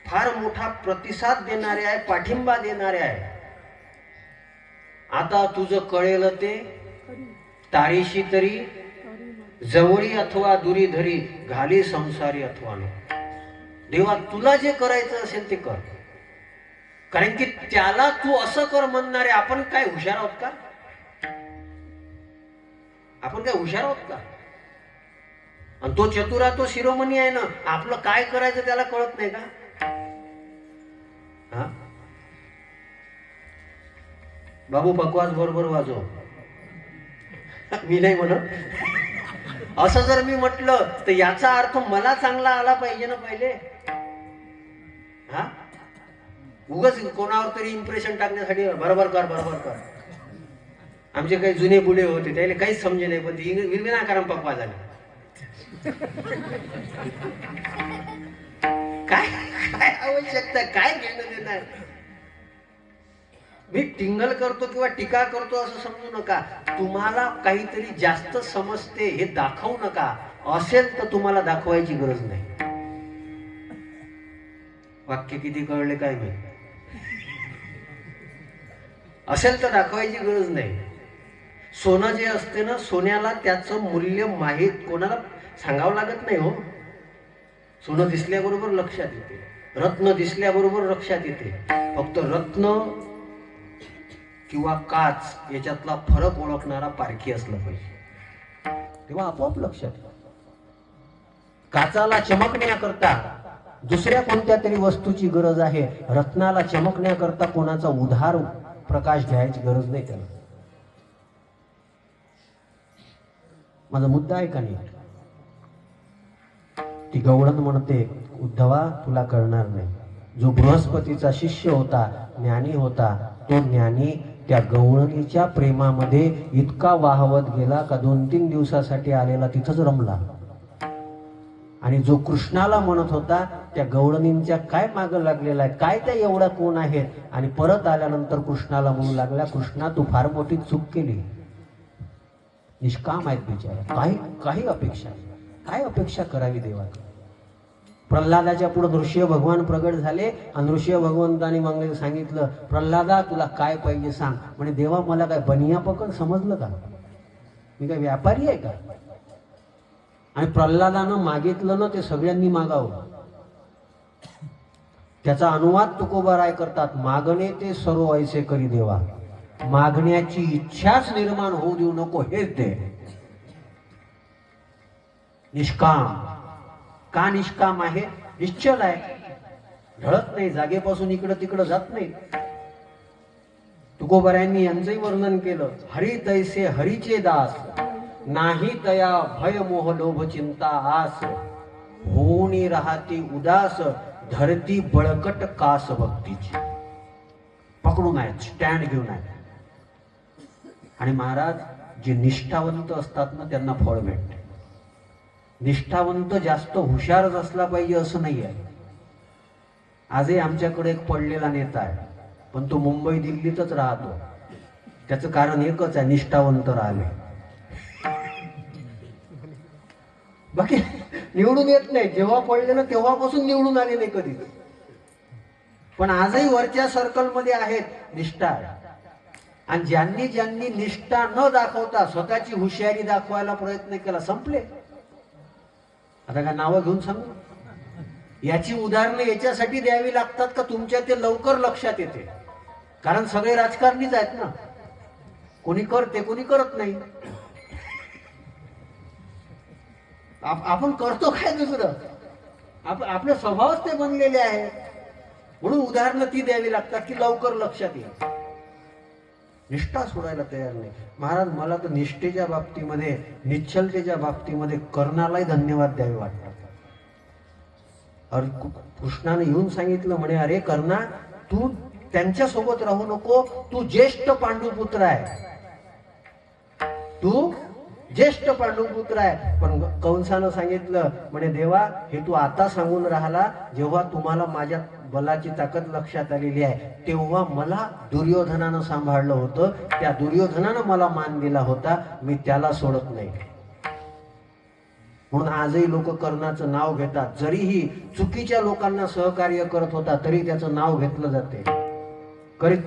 फार मोठा प्रतिसाद देणारे आहे, पाठिंबा देणारे आहे. आता तुझं कळेल ते तारीशी तरी जवळी अथवा दुरी धरी घाली संसारी अथवा न. देवा तुला जे करायचं असेल ते कर, कारण की त्याला तू असं कर म्हणणारे आपण काय हुशार आहोत का? आपण काय हुशार आहोत का? आणि तो चतुरा तो शिरोमणी आहे ना, आपलं काय करायचं त्याला कळत नाही का? हा बाबू बकवास बरोबर वाजव, मी नाही म्हणत. असं जर मी म्हटलं तर याचा अर्थ मला चांगला आला पाहिजे ना पहिले. हा उगाच कोणावर तरी इम्प्रेशन टाकण्यासाठी बरोबर कर बरोबर कर. आमचे काही जुने बुडे होते त्याला काहीच समजे नाही, पण ती विनाकारण पकवा झाले. काय काय आवश्यकता, काय घेणं देणार? मी टिंगल करतो किंवा टीका करतो असं समजू नका. तुम्हाला काहीतरी जास्त समजते हे दाखवू नका. असेल तर तुम्हाला दाखवायची गरज नाही. वाक्य किती कळले काय माहिती. असेल तर दाखवायची गरज नाही. सोनं जे असते ना, सोन्याला त्याचं मूल्य माहीत कोणाला सांगावं लागत नाही हो. सोनं दिसल्याबरोबर लक्षात येते, रत्न दिसल्याबरोबर लक्षात येते. फक्त रत्न किंवा काच याच्यातला फरक ओळखणारा पारखी असला पाहिजे, तेव्हा आपोआप लक्षात येते. काचाला चमकण्याकरता दुसऱ्या कोणत्या तरी वस्तूची गरज आहे, रत्नाला चमकण्याकरता कोणाचा उधार प्रकाश घ्यायची गरज नाही त्याला. माझा मुद्दा आहे का नाही? ती गवळण म्हणते, उद्धवा तुला कळणार नाही. जो बृहस्पतीचा शिष्य होता, ज्ञानी होता, तो ज्ञानी त्या गवळणीच्या प्रेमामध्ये इतका वाहवत गेला का 2-3 दिवसासाठी आलेला तिथंच रमला. आणि जो कृष्णाला म्हणत होता त्या गवळणींच्या काय मागं लागलेला आहे, काय त्या एवढा कोण आहेत, आणि परत आल्यानंतर कृष्णाला म्हणू लागला, कृष्णा तू फार मोठी चूक केली. निष्काम आहेत बिचारा, काही अपेक्षा, काय अपेक्षा करावी देवाची. प्रल्हादाच्या पुढे नृसिंह भगवान प्रगट झाले आणि नृसिंह भगवंतांनी मग सांगितलं, प्रल्हादा तुला काय पाहिजे सांग. म्हणजे देवा मला काय बनिया पकड समजलं का? मी काय व्यापारी आहे का? आणि प्रल्हादानं मागितलं ना ते सगळ्यांनी मागावं. त्याचा अनुवाद तुकोबाराय करतात, मागणे ते सर्व ऐसे करी देवा, मागण्याची इच्छाच निर्माण होऊ देऊ नको, हेच दे. निष्काम. का निष्काम आहे? निश्चल आहे, ढळत नाही, जागेपासून इकडं तिकडं जात नाही. तुकोबारायांनी यांचंही वर्णन केलं, हरी तैसे हरीचे दास, नाही तया भय मोह लोभ चिंता आस, होणी राहती उदास, धरती बळकट कास भक्तीची. पकडून आहेत, स्टँड घेऊन आहेत. आणि महाराज जे निष्ठावंत असतात ना त्यांना फळ भेटते. निष्ठावंत जास्त हुशारच असला पाहिजे असं नाही आहे. आजही आमच्याकडे एक पडलेला नेता आहे, पण तो मुंबई दिल्लीतच राहतो. त्याचं कारण एकच आहे, निष्ठावंत राहिले. बाकी निवडून येत नाही. जेव्हा पडले ना तेव्हापासून निवडून आले नाही कधी. पण आजही वरच्या सर्कलमध्ये आहेत निष्ठा. आणि ज्यांनी ज्यांनी निष्ठा न दाखवता स्वतःची हुशारी दाखवायला प्रयत्न केला, संपले. आता काय नावं घेऊन सांगू? याची उदाहरणं याच्यासाठी द्यावी लागतात का तुमच्या ते लवकर लक्षात येते. कारण सगळे राजकारणीच आहेत ना, कोणी करते कोणी करत नाही. आपण करतो काय दुसरं? आपले स्वभावच ते बनलेले आहे. म्हणून उदाहरणं ती द्यावी लागतात की लवकर लक्षात येईल. निष्ठा सोडायला तयार नाही. महाराज मला तर निष्ठेच्या बाबतीमध्ये, निश्चलतेच्या बाबतीमध्ये कर्णालाही धन्यवाद द्यावे वाटतात. कृष्णाने येऊन सांगितलं, म्हणे अरे कर्णा तू त्यांच्या सोबत राहू नको, तू ज्येष्ठ पांडुपुत्र आहे, तू ज्येष्ठ पांडुपुत्र आहे. पण कंसानं सांगितलं, म्हणे देवा हे तू आता सांगून राहिला, जेव्हा तुम्हाला माझ्या बलाची ताकद लक्षात आलेली आहे तेव्हा मला दुर्योधनानं सांभाळलं होतं, त्या दुर्योधनानं मला मान दिला होता, मी त्याला सोडत नाही. म्हणून आजही लोक कर्णाचं नाव घेतात. जरीही चुकीच्या लोकांना सहकार्य करत होता तरी त्याचं नाव घेतलं जाते,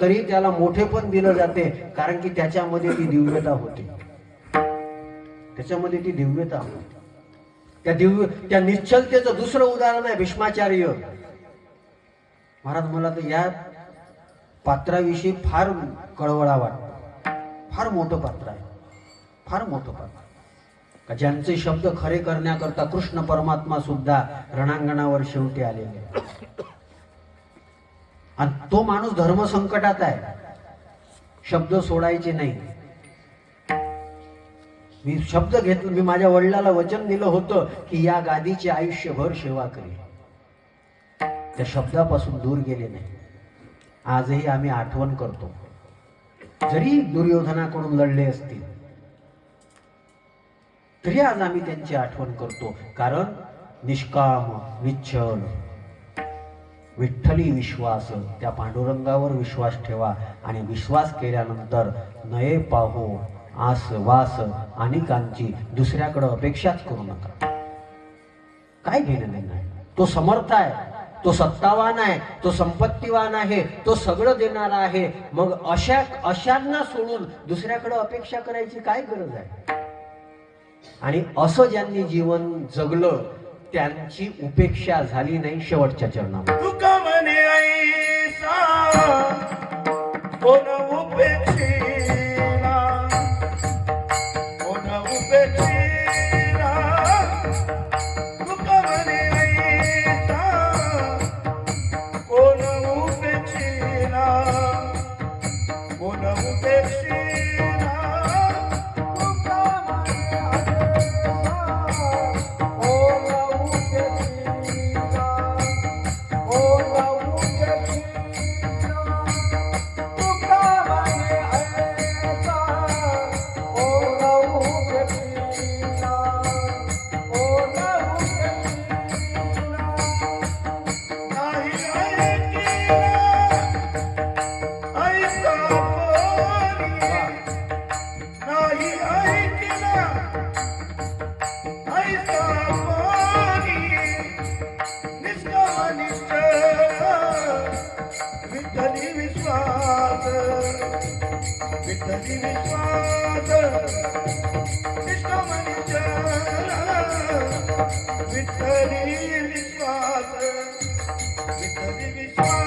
तरी त्याला मोठेपण दिलं जाते, कारण की त्याच्यामध्ये ती दिव्यता होती. त्याच्यामध्ये ती दिव्यता. त्या निश्चलतेचं दुसरं उदाहरण आहे भीष्माचार्य महाराज. मला तर या पात्राविषयी फार कळवळा वाटतो. फार मोठं पात्र आहे, फार मोठं पात्र, का ज्यांचे शब्द खरे करण्याकरता कृष्ण परमात्मा सुद्धा रणांगणावर शेवटी आलेले. आणि तो माणूस धर्मसंकटात आहे, शब्द सोडायचे नाही. मी शब्द घेतला, मी माझ्या वडिलाला वचन दिलं होतं की या गादीची आयुष्यभर सेवा करेल. त्या शब्दापासून दूर गेले नाही. आजही आम्ही आठवण करतो, जरी दुर्योधनाकडून लढले असतील तरी आज आम्ही त्यांची आठवण करतो. कारण निष्काम निश्चल विठ्ठली विश्वास, त्या पांडुरंगावर विश्वास ठेवा. आणि विश्वास केल्यानंतर नये पाहो आस वास अनेकांची, दुसऱ्याकडे अपेक्षाच करू नका. काय घेणं नाही. तो समर्थ आहे, तो सत्तावान आहे, तो संपत्तीवान आहे, तो सगळं देणारा आहे. मग अशांना सोडून दुसऱ्याकडे अपेक्षा करायची काय गरज आहे. आणि असं ज्यांनी जीवन जगलं त्यांची उपेक्षा झाली नाही शेवटच्या चरणामध्ये. तुका म्हणे ऐसा कोण उपेक्षिला, कोण उपेक्षिला. तुका म्हणे ऐसा कोण उपेक्षिला, कोण उपेक्षिला. विठ्ठली विश्वास, विठ्ठली विश्वास, निष्काम निश्चल, विठ्ठली विश्वास, विठ्ठली विश्वास.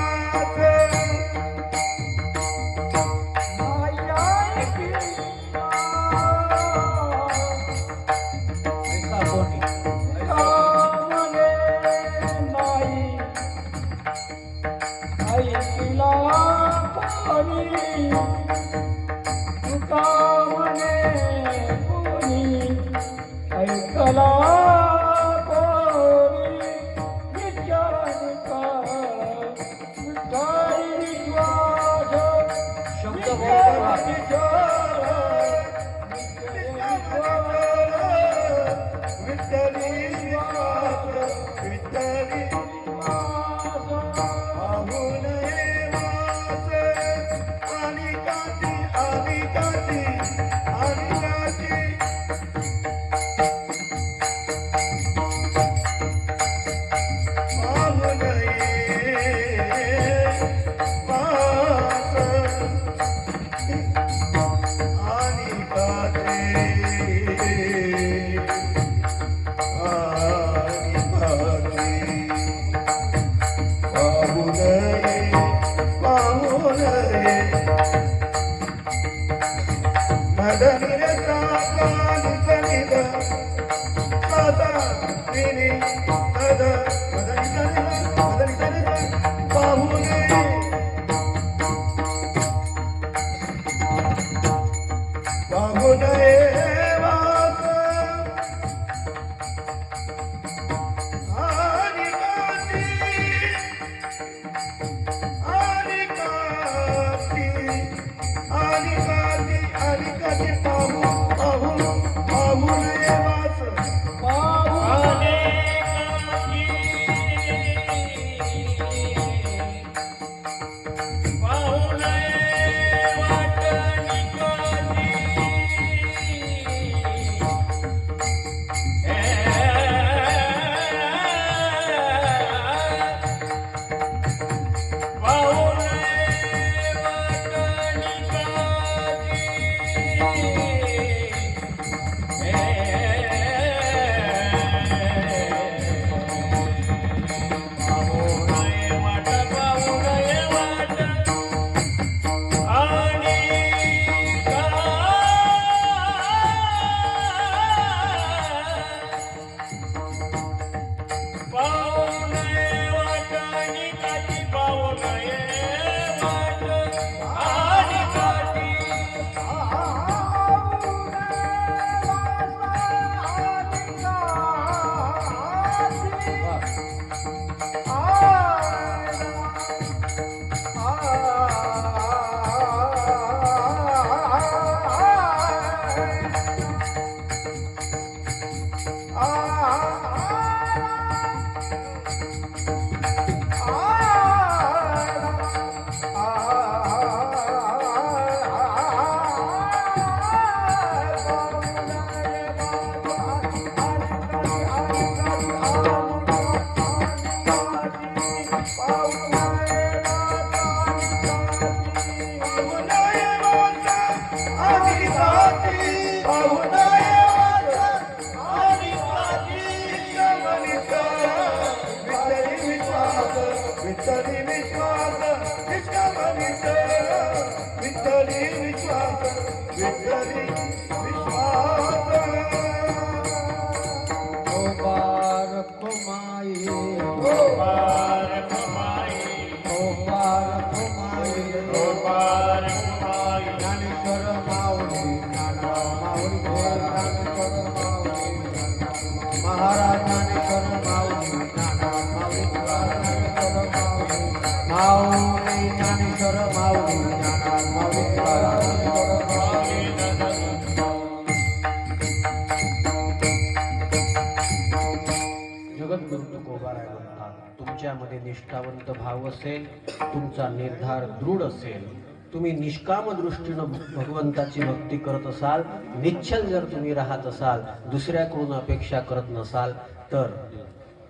उभा राहा म्हणतात. तुमच्यामध्ये निष्ठावंत भाव असेल, तुमचा निर्धार दृढ असेल, तुम्ही निष्काम दृष्टीनं भगवंताची भक्ती करत असाल, निश्चल जर तुम्ही राहत असाल, दुसऱ्याकडून अपेक्षा करत नसाल, तर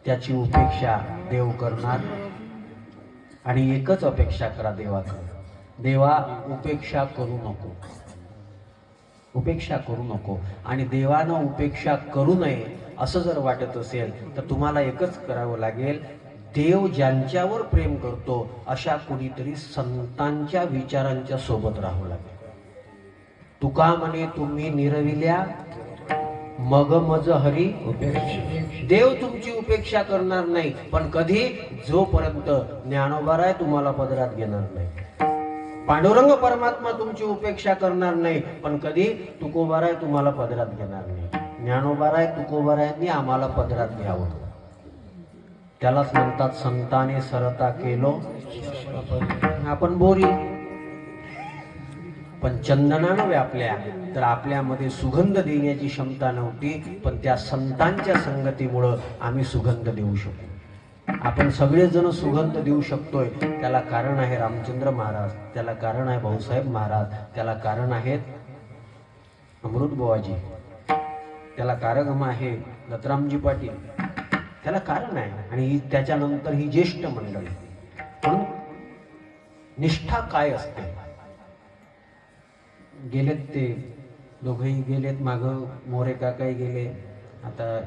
त्याची उपेक्षा देव करणार. आणि एकच अपेक्षा करा देवाकडे, देवा उपेक्षा करू नको, उपेक्षा करू नको. आणि देवानं उपेक्षा करू नये असं जर वाटत असेल तर तुम्हाला एकच करावं लागेल, देव ज्यांच्यावर प्रेम करतो अशा कुणीतरी संतांच्या विचारांच्या सोबत राहावं लागेल. तुका म्हणे तुम्ही निरविल्या मग मज हरी उपेक्षा. देव तुमची उपेक्षा करणार नाही, पण कधी, जोपर्यंत ज्ञानोबाराय तुम्हाला पदरात घेणार नाही. पांडुरंग परमात्मा तुमची उपेक्षा करणार नाही, पण कधी तुकोबाराय तुम्हाला पदरात घेणार नाही. ज्ञानोबाराय तुकोबारायांनी आम्हाला पदरात घ्यावं. त्यालाच म्हणतात संताने सरता केलो आपण बोरी. पण चंदनानं व्यापल्या तर आपल्यामध्ये सुगंध देण्याची क्षमता नव्हती, पण त्या संतांच्या संगतीमुळं आम्ही सुगंध देऊ शकतो. आपण सगळेजण सुगंध देऊ शकतोय, त्याला कारण आहे रामचंद्र महाराज, त्याला कारण आहे भाऊसाहेब महाराज, त्याला कारण आहेत अमृत बुवाजी, त्याला कारण आहे दत्तरामजी पाटील, त्याला कारण आहे. आणि त्याच्यानंतर ही ज्येष्ठ मंडळी. म्हणून निष्ठा काय असते. गेलेत ते दोघंही गेलेत, मागं मोरे काकाही गेले. आता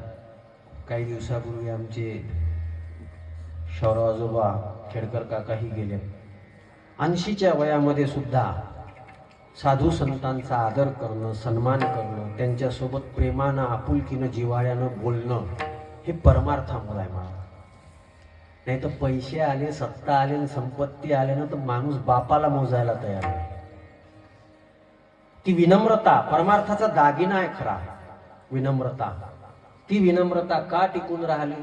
काही दिवसापूर्वी आमचे शौरव आजोबा खेडकर काकाही गेले. 80च्या वयामध्ये सुद्धा साधू संतांचा आदर करणं, सन्मान करणं, त्यांच्यासोबत प्रेमानं आपुलकीनं जिव्हाळ्यानं बोलणं, हे परमार्थामुळे आहे मला. नाही तर पैसे आले, सत्ता आले, संपत्ती आले ना, तर माणूस बापाला मोजायला तयार आहे. ती विनम्रता परमार्थाचा दागिना आहे खरा, विनम्रता. ती विनम्रता का टिकून राहिली.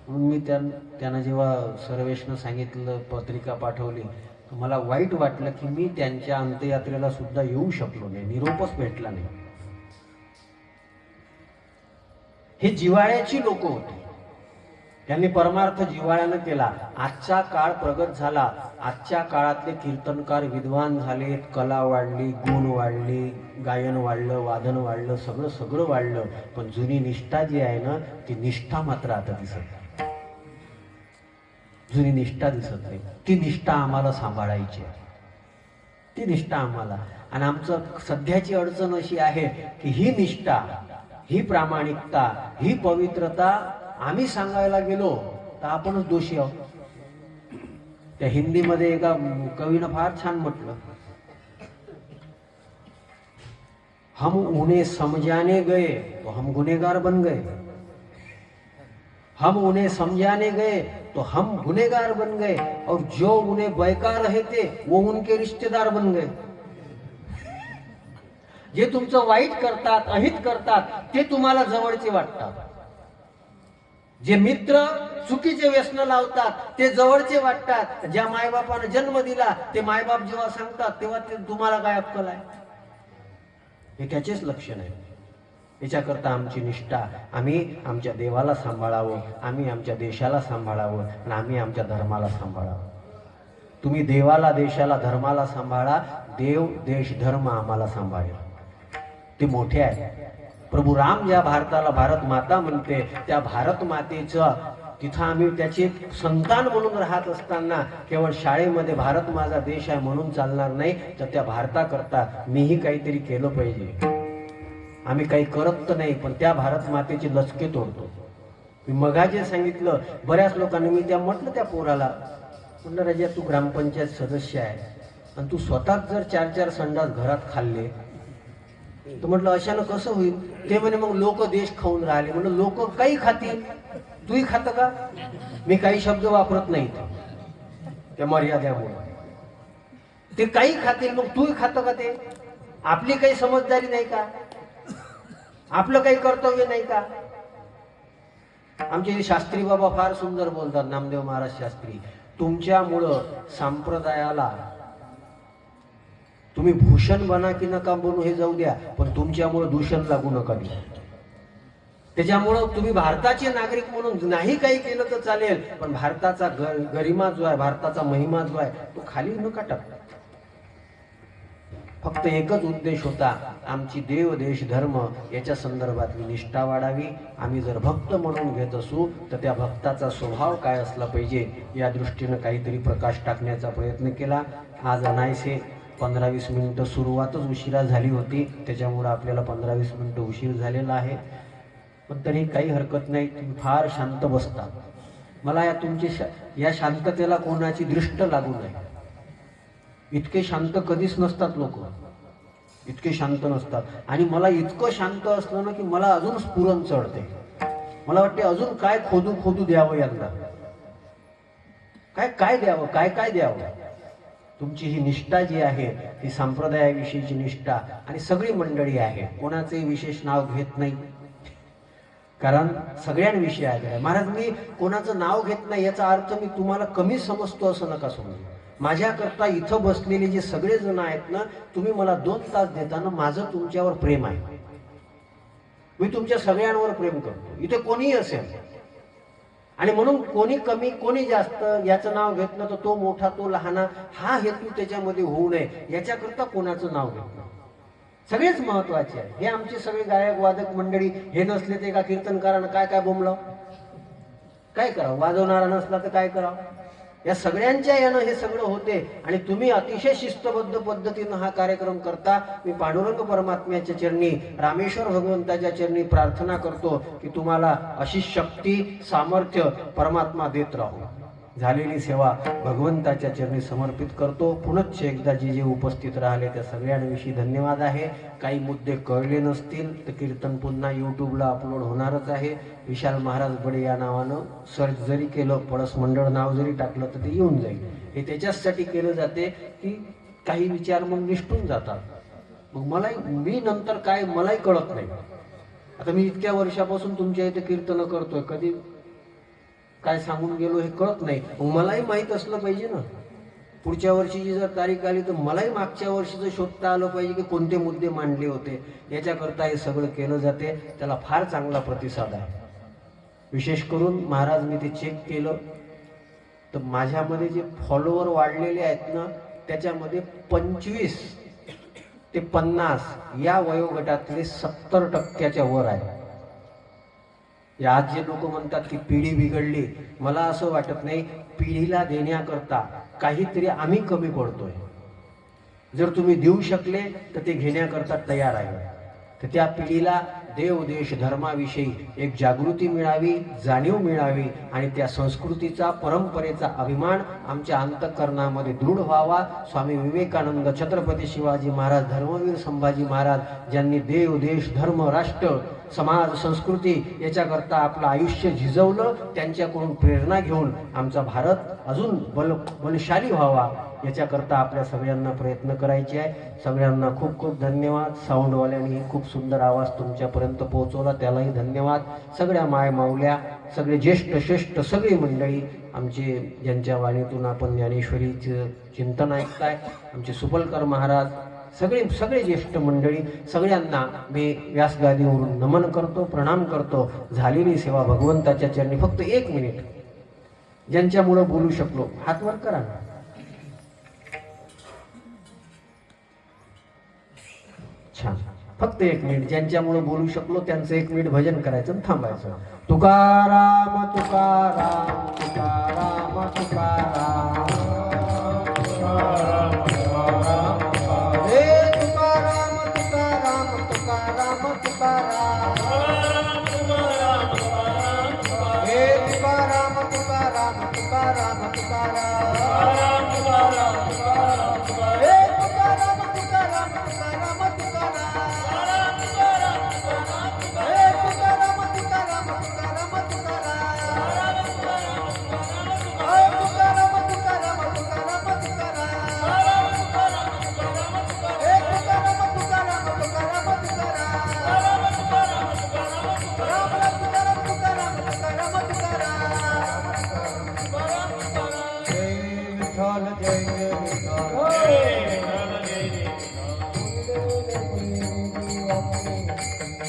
म्हणून मी त्यांना जेव्हा सर्वेशनं सांगितलं, पत्रिका पाठवली, मला वाईट वाटलं की मी त्यांच्या अंत्ययात्रेला सुद्धा येऊ शकलो नाही, निरोपच भेटला नाही. हे जिव्हाळ्याची लोक होते, त्यांनी परमार्थ जिव्हाळ्यानं केला. आजचा काळ प्रगत झाला, आजच्या काळातले कीर्तनकार विद्वान झालेत, कला वाढली, गुण वाढली, गायन वाढलं, वादन वाढलं, सगळं वाढलं, पण जुनी निष्ठा जी आहे ना, ती निष्ठा मात्र आता दिसत नाही. जुनी निष्ठा दिसत नाही. ती निष्ठा आम्हाला सांभाळायची आहे, ती निष्ठा आम्हाला. आणि आमचं सध्याची अडचण अशी आहे की ही निष्ठा, ही प्रामाणिकता, ही पवित्रता आम्ही सांगायला गेलो तर आपणच दोषी आहोत. त्या हिंदीमध्ये एका कवीनं फार छान म्हटलं, हम उन्हें समझाने गए तो हम गुनेगार बन गए, हम उन्हें समझाने गए तो हम गुनेगार बन गए, और जो उन्हें बहका रहे थे वो उनके रिश्तेदार बन गए. जे तुमचं वाईट करतात, अहित करतात, ते तुम्हाला जवळचे वाटतात. जे मित्र चुकीचे व्यसन लावतात ते जवळचे वाटतात. ज्या मायबापाने जन्म दिला ते मायबाप जेव्हा सांगतात तेव्हा ते तुम्हाला काय अक्कल आहे, हे त्याचेच लक्षण आहे. याच्याकरता आमची निष्ठा, आम्ही आमच्या देवाला सांभाळावं, आम्ही आमच्या देशाला सांभाळावं, आणि आम्ही आमच्या धर्माला सांभाळावं. तुम्ही देवाला, देशाला, धर्माला सांभाळा, देव, देश, धर्म आम्हाला सांभाळेल. ते मोठे आहे. प्रभू राम ज्या भारताला भारत माता म्हणते, त्या भारत मातेचं तिथं आम्ही त्याचे संतान म्हणून राहत असताना केवळ शाळेमध्ये भारत माझा देश आहे म्हणून चालणार नाही, तर त्या भारताकरता मीही काहीतरी केलं पाहिजे. आम्ही काही करत तर नाही, पण त्या भारत मातेचे लचके तोडतो. मी मगाजे सांगितलं, बऱ्याच लोकांनी, मी त्या म्हटलं त्या पोराला, म्हटलं राजा तू ग्रामपंचायत सदस्य आहे आणि तू स्वतःच जर 4-4 संडास घरात खाल्ले तर म्हटलं अशानं कसं होईल. ते म्हणे मग लोक देश खाऊन राहिले. म्हटलं लोक काही खातील, तूही खात का. मी काही शब्द वापरत नाही त्या मर्यादेमुळे. ते काही खातील मग तूही खात का. ते आपली काही समजदारी नाही का, आपलं काही कर्तव्य नाही का. आमचे शास्त्री बाबा फार सुंदर बोलतात, नामदेव महाराज शास्त्री, तुमच्यामुळं संप्रदायाला तुम्ही भूषण बना की नका बनू हे जाऊ द्या, पण तुमच्यामुळे दूषण लागू नका देऊ. त्याच्यामुळं तुम्ही भारताचे नागरिक म्हणून नाही काही केलं तर चालेल, पण भारताचा गरिमा जो आहे, भारताचा महिमा जो आहे तो खाली नका टाकता. फक्त एकच उद्देश होता, आमची देव देश धर्म याच्या संदर्भातली निष्ठा वाढावी. आम्ही जर भक्त म्हणून घेत असू तर त्या भक्ताचा स्वभाव काय असला पाहिजे या दृष्टीनं काहीतरी प्रकाश टाकण्याचा प्रयत्न केला. आज अनायसे 15-20 मिनिटं सुरुवातच उशिरा झाली होती, त्याच्यामुळं आपल्याला 15-20 मिनिटं उशीर झालेला आहे. पण तरी काही हरकत नाही, तुम्ही फार शांत बसता. मला या शांततेला कोणाची दृष्ट लागू नये. इतके शांत कधीच नसतात लोक, इतके शांत नसतात. आणि मला इतकं शांत असलं ना की मला अजून स्फुरण चढते. मला वाटते अजून काय खोदू द्यावं यांना, काय द्यावं, काय द्यावं. तुमची ही निष्ठा जी आहे ती संप्रदायाविषयीची निष्ठा, आणि सगळी मंडळी आहे, कोणाचंही विशेष नाव घेत नाही, कारण सगळ्यांविषयी आहे. महाराज मी कोणाचं नाव घेत नाही याचा अर्थ मी तुम्हाला कमी समजतो असं नका समजू. माझ्याकरता इथं बसलेले जे सगळे जण आहेत ना, तुम्ही मला 2 तास देताना माझं तुमच्यावर प्रेम आहे. मी तुमच्या सगळ्यांवर प्रेम करतो, इथे कोणीही असेल. आणि म्हणून कोणी कमी कोणी जास्त याचं नाव घेतलं तर तो मोठा तो लहाना हा हेतू त्याच्यामध्ये होऊ नये याच्याकरता कोणाचं नाव घेतलं. सगळेच महत्वाचे आहे. हे आमचे सगळे गायक वादक मंडळी हे नसले ते एका कीर्तनकारानं काय बोंबलाव, काय करावं, वाजवणारा नसला तर काय करावं. या सगळ्यांच्या यानं हे सगळं होते. आणि तुम्ही अतिशय शिस्तबद्ध पद्धतीनं हा कार्यक्रम करता. मी पांडुरंग परमात्म्याच्या चरणी, रामेश्वर भगवंताच्या चरणी प्रार्थना करतो की तुम्हाला अशी शक्ती सामर्थ्य परमात्मा देत राहू. झालेली सेवा भगवंताच्या चरणी समर्पित करतो. पुनश्च एकदा जे उपस्थित राहिले त्या सगळ्यांविषयी धन्यवाद आहे. काही मुद्दे कळले नसतील तर कीर्तन पुन्हा यूट्यूबला अपलोड होणारच आहे. विशाल महाराज बडे या नावानं सर्च जरी केलं, पळस मंडळ नाव जरी टाकलं तर ते येऊन जाईल. हे त्याच्यासाठी केलं जाते की काही विचार मग निष्ठून जातात. मग मी नंतर काय मलाही कळत नाही. आता मी इतक्या वर्षापासून तुमच्या इथे कीर्तन करतोय, कधी काय सांगून गेलो हे कळत नाही. मग मलाही माहीत असलं पाहिजे ना. पुढच्या वर्षीची जर तारीख आली तर मलाही मागच्या वर्षीचं शोधता आलं पाहिजे की कोणते मुद्दे मांडले होते. याच्याकरता हे सगळं केलं जाते. त्याला फार चांगला प्रतिसाद आहे. विशेष करून महाराज मी ते चेक केलं तर माझ्यामध्ये जे फॉलोवर वाढलेले आहेत ना त्याच्यामध्ये 25 ते 50 या वयोगटातले 70% वर आहे. आज जे लोक म्हणतात की पिढी बिघडली, मला असं वाटत नाही. पिढीला देण्याकरता काहीतरी आम्ही कमी पडतोय. जर तुम्ही देऊ शकले तर ते घेण्याकरता तयार आहे. तर त्या पिढीला देव देश धर्माविषयी एक जागृती मिळावी, जाणीव मिळावी आणि त्या संस्कृतीचा परंपरेचा अभिमान आमच्या अंतःकरणामध्ये दृढ व्हावा. स्वामी विवेकानंद, छत्रपती शिवाजी महाराज, धर्मवीर संभाजी महाराज ज्यांनी देव देश धर्म राष्ट्र समाज संस्कृती याच्याकरता आपलं आयुष्य झिजवलं, त्यांच्याकडून प्रेरणा घेऊन आमचा भारत अजून बलशाली व्हावा याच्याकरता आपल्या सगळ्यांना प्रयत्न करायचे आहे. सगळ्यांना खूप खूप धन्यवाद. साऊंडवाल्यांनी खूप सुंदर आवाज तुमच्यापर्यंत पोहोचवला, त्यालाही धन्यवाद. सगळ्या माय माऊल्या, सगळे ज्येष्ठ श्रेष्ठ सगळी मंडळी आमचे ज्यांच्या वाणीतून आपण ज्ञानेश्वरीचं चिंतन ऐकताय, आमचे सुपलकर महाराज, सगळे ज्येष्ठ मंडळी, सगळ्यांना मी व्यासगादीवरून नमन करतो, प्रणाम करतो. झालेली सेवा भगवंताच्या चरणी. फक्त 1 मिनिट ज्यांच्यामुळं बोलू शकलो हात वर करा ना. छान. फक्त 1 मिनिट ज्यांच्यामुळे बोलू शकलो त्यांचं 1 मिनिट भजन करायचं आणि थांबायचं. तुकाराम तुकाराम तुकाराम तुकाराम हे तुकाराम तुकाराम तुकाराम तुकाराम